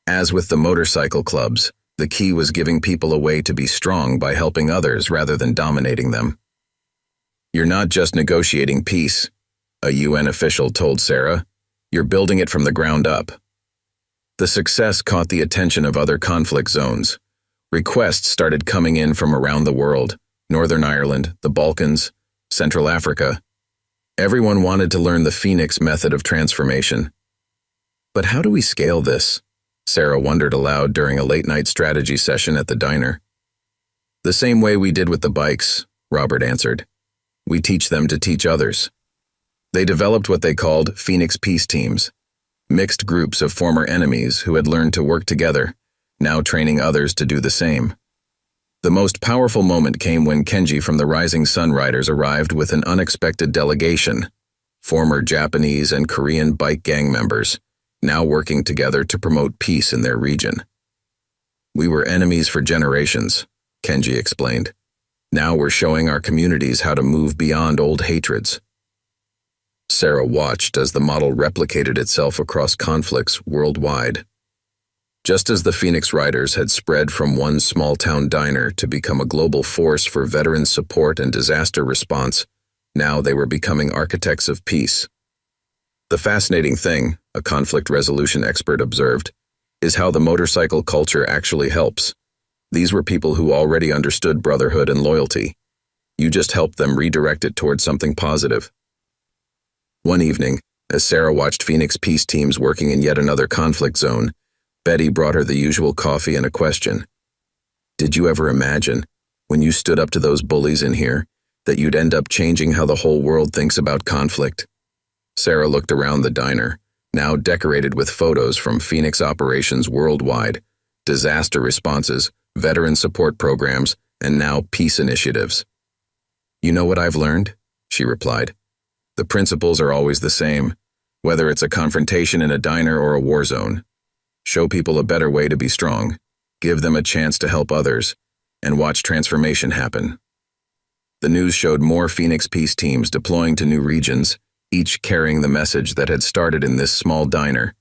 As with the motorcycle clubs, the key was giving people a way to be strong by helping others rather than dominating them. "You're not just negotiating peace," a UN official told Sarah. You're building it from the ground up. The success caught the attention of other conflict zones. Requests started coming in from around the world: Northern Ireland, the Balkans, Central Africa. Everyone wanted to learn the Phoenix method of transformation. But how do we scale this? Sarah wondered aloud during a late-night strategy session at the diner. The same way we did with the bikes, Robert answered. We teach them to teach others. They developed what they called Phoenix Peace Teams, mixed groups of former enemies who had learned to work together, now training others to do the same. The most powerful moment came when Kenji from the Rising Sun Riders arrived with an unexpected delegation: former Japanese and Korean bike gang members, now working together to promote peace in their region. We were enemies for generations, Kenji explained. Now we're showing our communities how to move beyond old hatreds. Sarah watched as the model replicated itself across conflicts worldwide. Just as the Phoenix Riders had spread from one small-town diner to become a global force for veteran support and disaster response, now they were becoming architects of peace. The fascinating thing, a conflict resolution expert observed, is how the motorcycle culture actually helps. These were people who already understood brotherhood and loyalty. You just helped them redirect it towards something positive. One evening, as Sarah watched Phoenix Peace Teams working in yet another conflict zone, Betty brought her the usual coffee and a question. Did you ever imagine, when you stood up to those bullies in here, that you'd end up changing how the whole world thinks about conflict? Sarah looked around the diner, now decorated with photos from Phoenix operations worldwide, disaster responses, veteran support programs, and now peace initiatives. You know what I've learned? She replied. The principles are always the same, whether it's a confrontation in a diner or a war zone. Show people a better way to be strong, give them a chance to help others, and watch transformation happen. The news showed more Phoenix Peace Teams deploying to new regions, each carrying the message that had started in this small diner,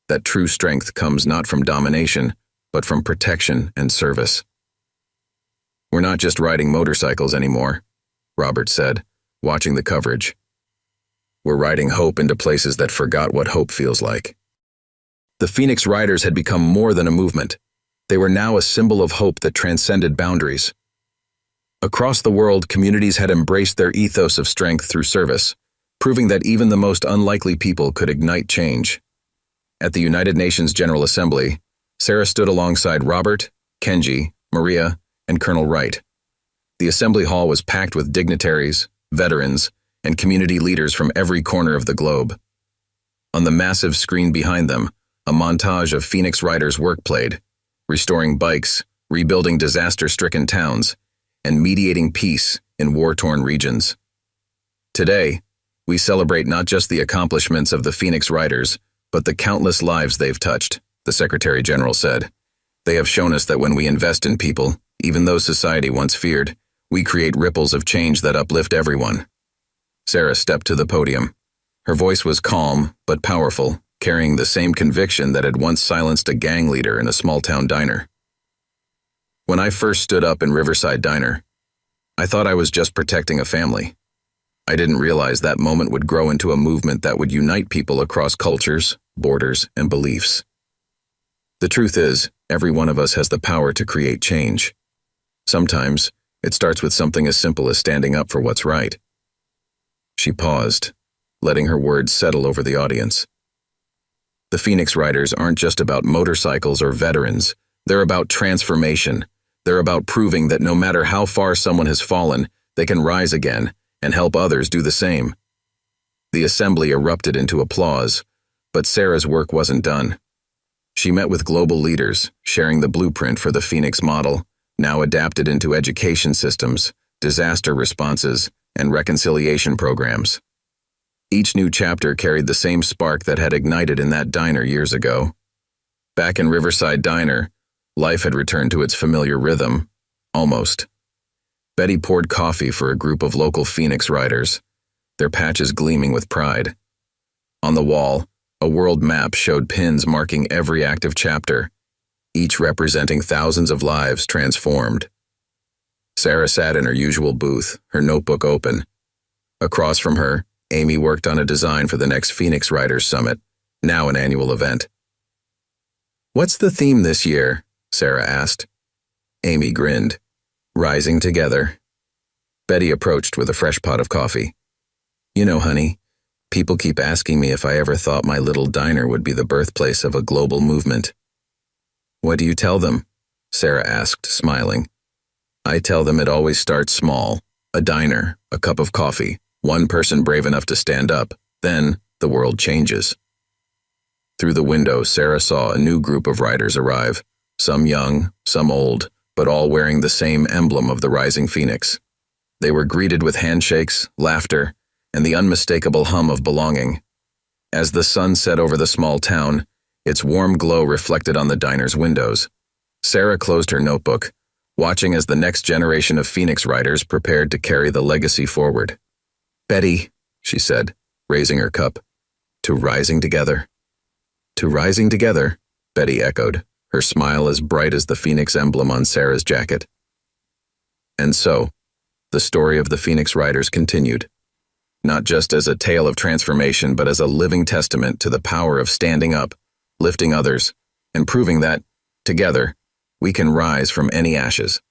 that true strength comes not from domination, but from protection and service. We're not just riding motorcycles anymore, Robert said, watching the coverage. We're riding hope into places that forgot what hope feels like. The Phoenix Riders had become more than a movement. They were now a symbol of hope that transcended boundaries. Across the world, communities had embraced their ethos of strength through service, proving that even the most unlikely people could ignite change. At the United Nations General Assembly, Sarah stood alongside Robert, Kenji, Maria, and Colonel Wright. The assembly hall was packed with dignitaries, veterans, and community leaders from every corner of the globe. On the massive screen behind them, a montage of Phoenix Riders' work played, restoring bikes, rebuilding disaster-stricken towns, and mediating peace in war-torn regions. Today, we celebrate not just the accomplishments of the Phoenix Riders, but the countless lives they've touched, the Secretary General said. They have shown us that when we invest in people, even those society once feared, we create ripples of change that uplift everyone. Sarah stepped to the podium. Her voice was calm but powerful, carrying the same conviction that had once silenced a gang leader in a small-town diner. When I first stood up in Riverside Diner, I thought I was just protecting a family. I didn't realize that moment would grow into a movement that would unite people across cultures, borders, and beliefs. The truth is, every one of us has the power to create change. Sometimes, it starts with something as simple as standing up for what's right. She paused, letting her words settle over the audience. The Phoenix Riders aren't just about motorcycles or veterans. They're about transformation. They're about proving that no matter how far someone has fallen, they can rise again and help others do the same. The assembly erupted into applause, but Sarah's work wasn't done. She met with global leaders, sharing the blueprint for the Phoenix model, now adapted into education systems, disaster responses, and reconciliation programs. Each new chapter carried the same spark that had ignited in that diner years ago. Back in Riverside Diner, life had returned to its familiar rhythm, almost. Betty poured coffee for a group of local Phoenix Riders, their patches gleaming with pride. On the wall, a world map showed pins marking every active chapter, each representing thousands of lives transformed. Sarah sat in her usual booth, her notebook open. Across from her, Amy worked on a design for the next Phoenix Riders Summit, now an annual event. "What's the theme this year?" Sarah asked. Amy grinned. "Rising together." Betty approached with a fresh pot of coffee. "You know, honey, people keep asking me if I ever thought my little diner would be the birthplace of a global movement." "What do you tell them?" Sarah asked, smiling. "I tell them it always starts small. A diner, a cup of coffee, one person brave enough to stand up. Then the world changes." Through the window, Sarah saw a new group of riders arrive, some young, some old, but all wearing the same emblem of the rising phoenix. They were greeted with handshakes, laughter, and the unmistakable hum of belonging. As the sun set over the small town, its warm glow reflected on the diner's windows. Sarah closed her notebook, watching as the next generation of Phoenix riders prepared to carry the legacy forward. "Betty," she said, raising her cup, "to rising together." "To rising together," Betty echoed, her smile as bright as the Phoenix emblem on Sarah's jacket. And so, the story of the Phoenix Riders continued, not just as a tale of transformation, but as a living testament to the power of standing up, lifting others, and proving that, together, we can rise from any ashes.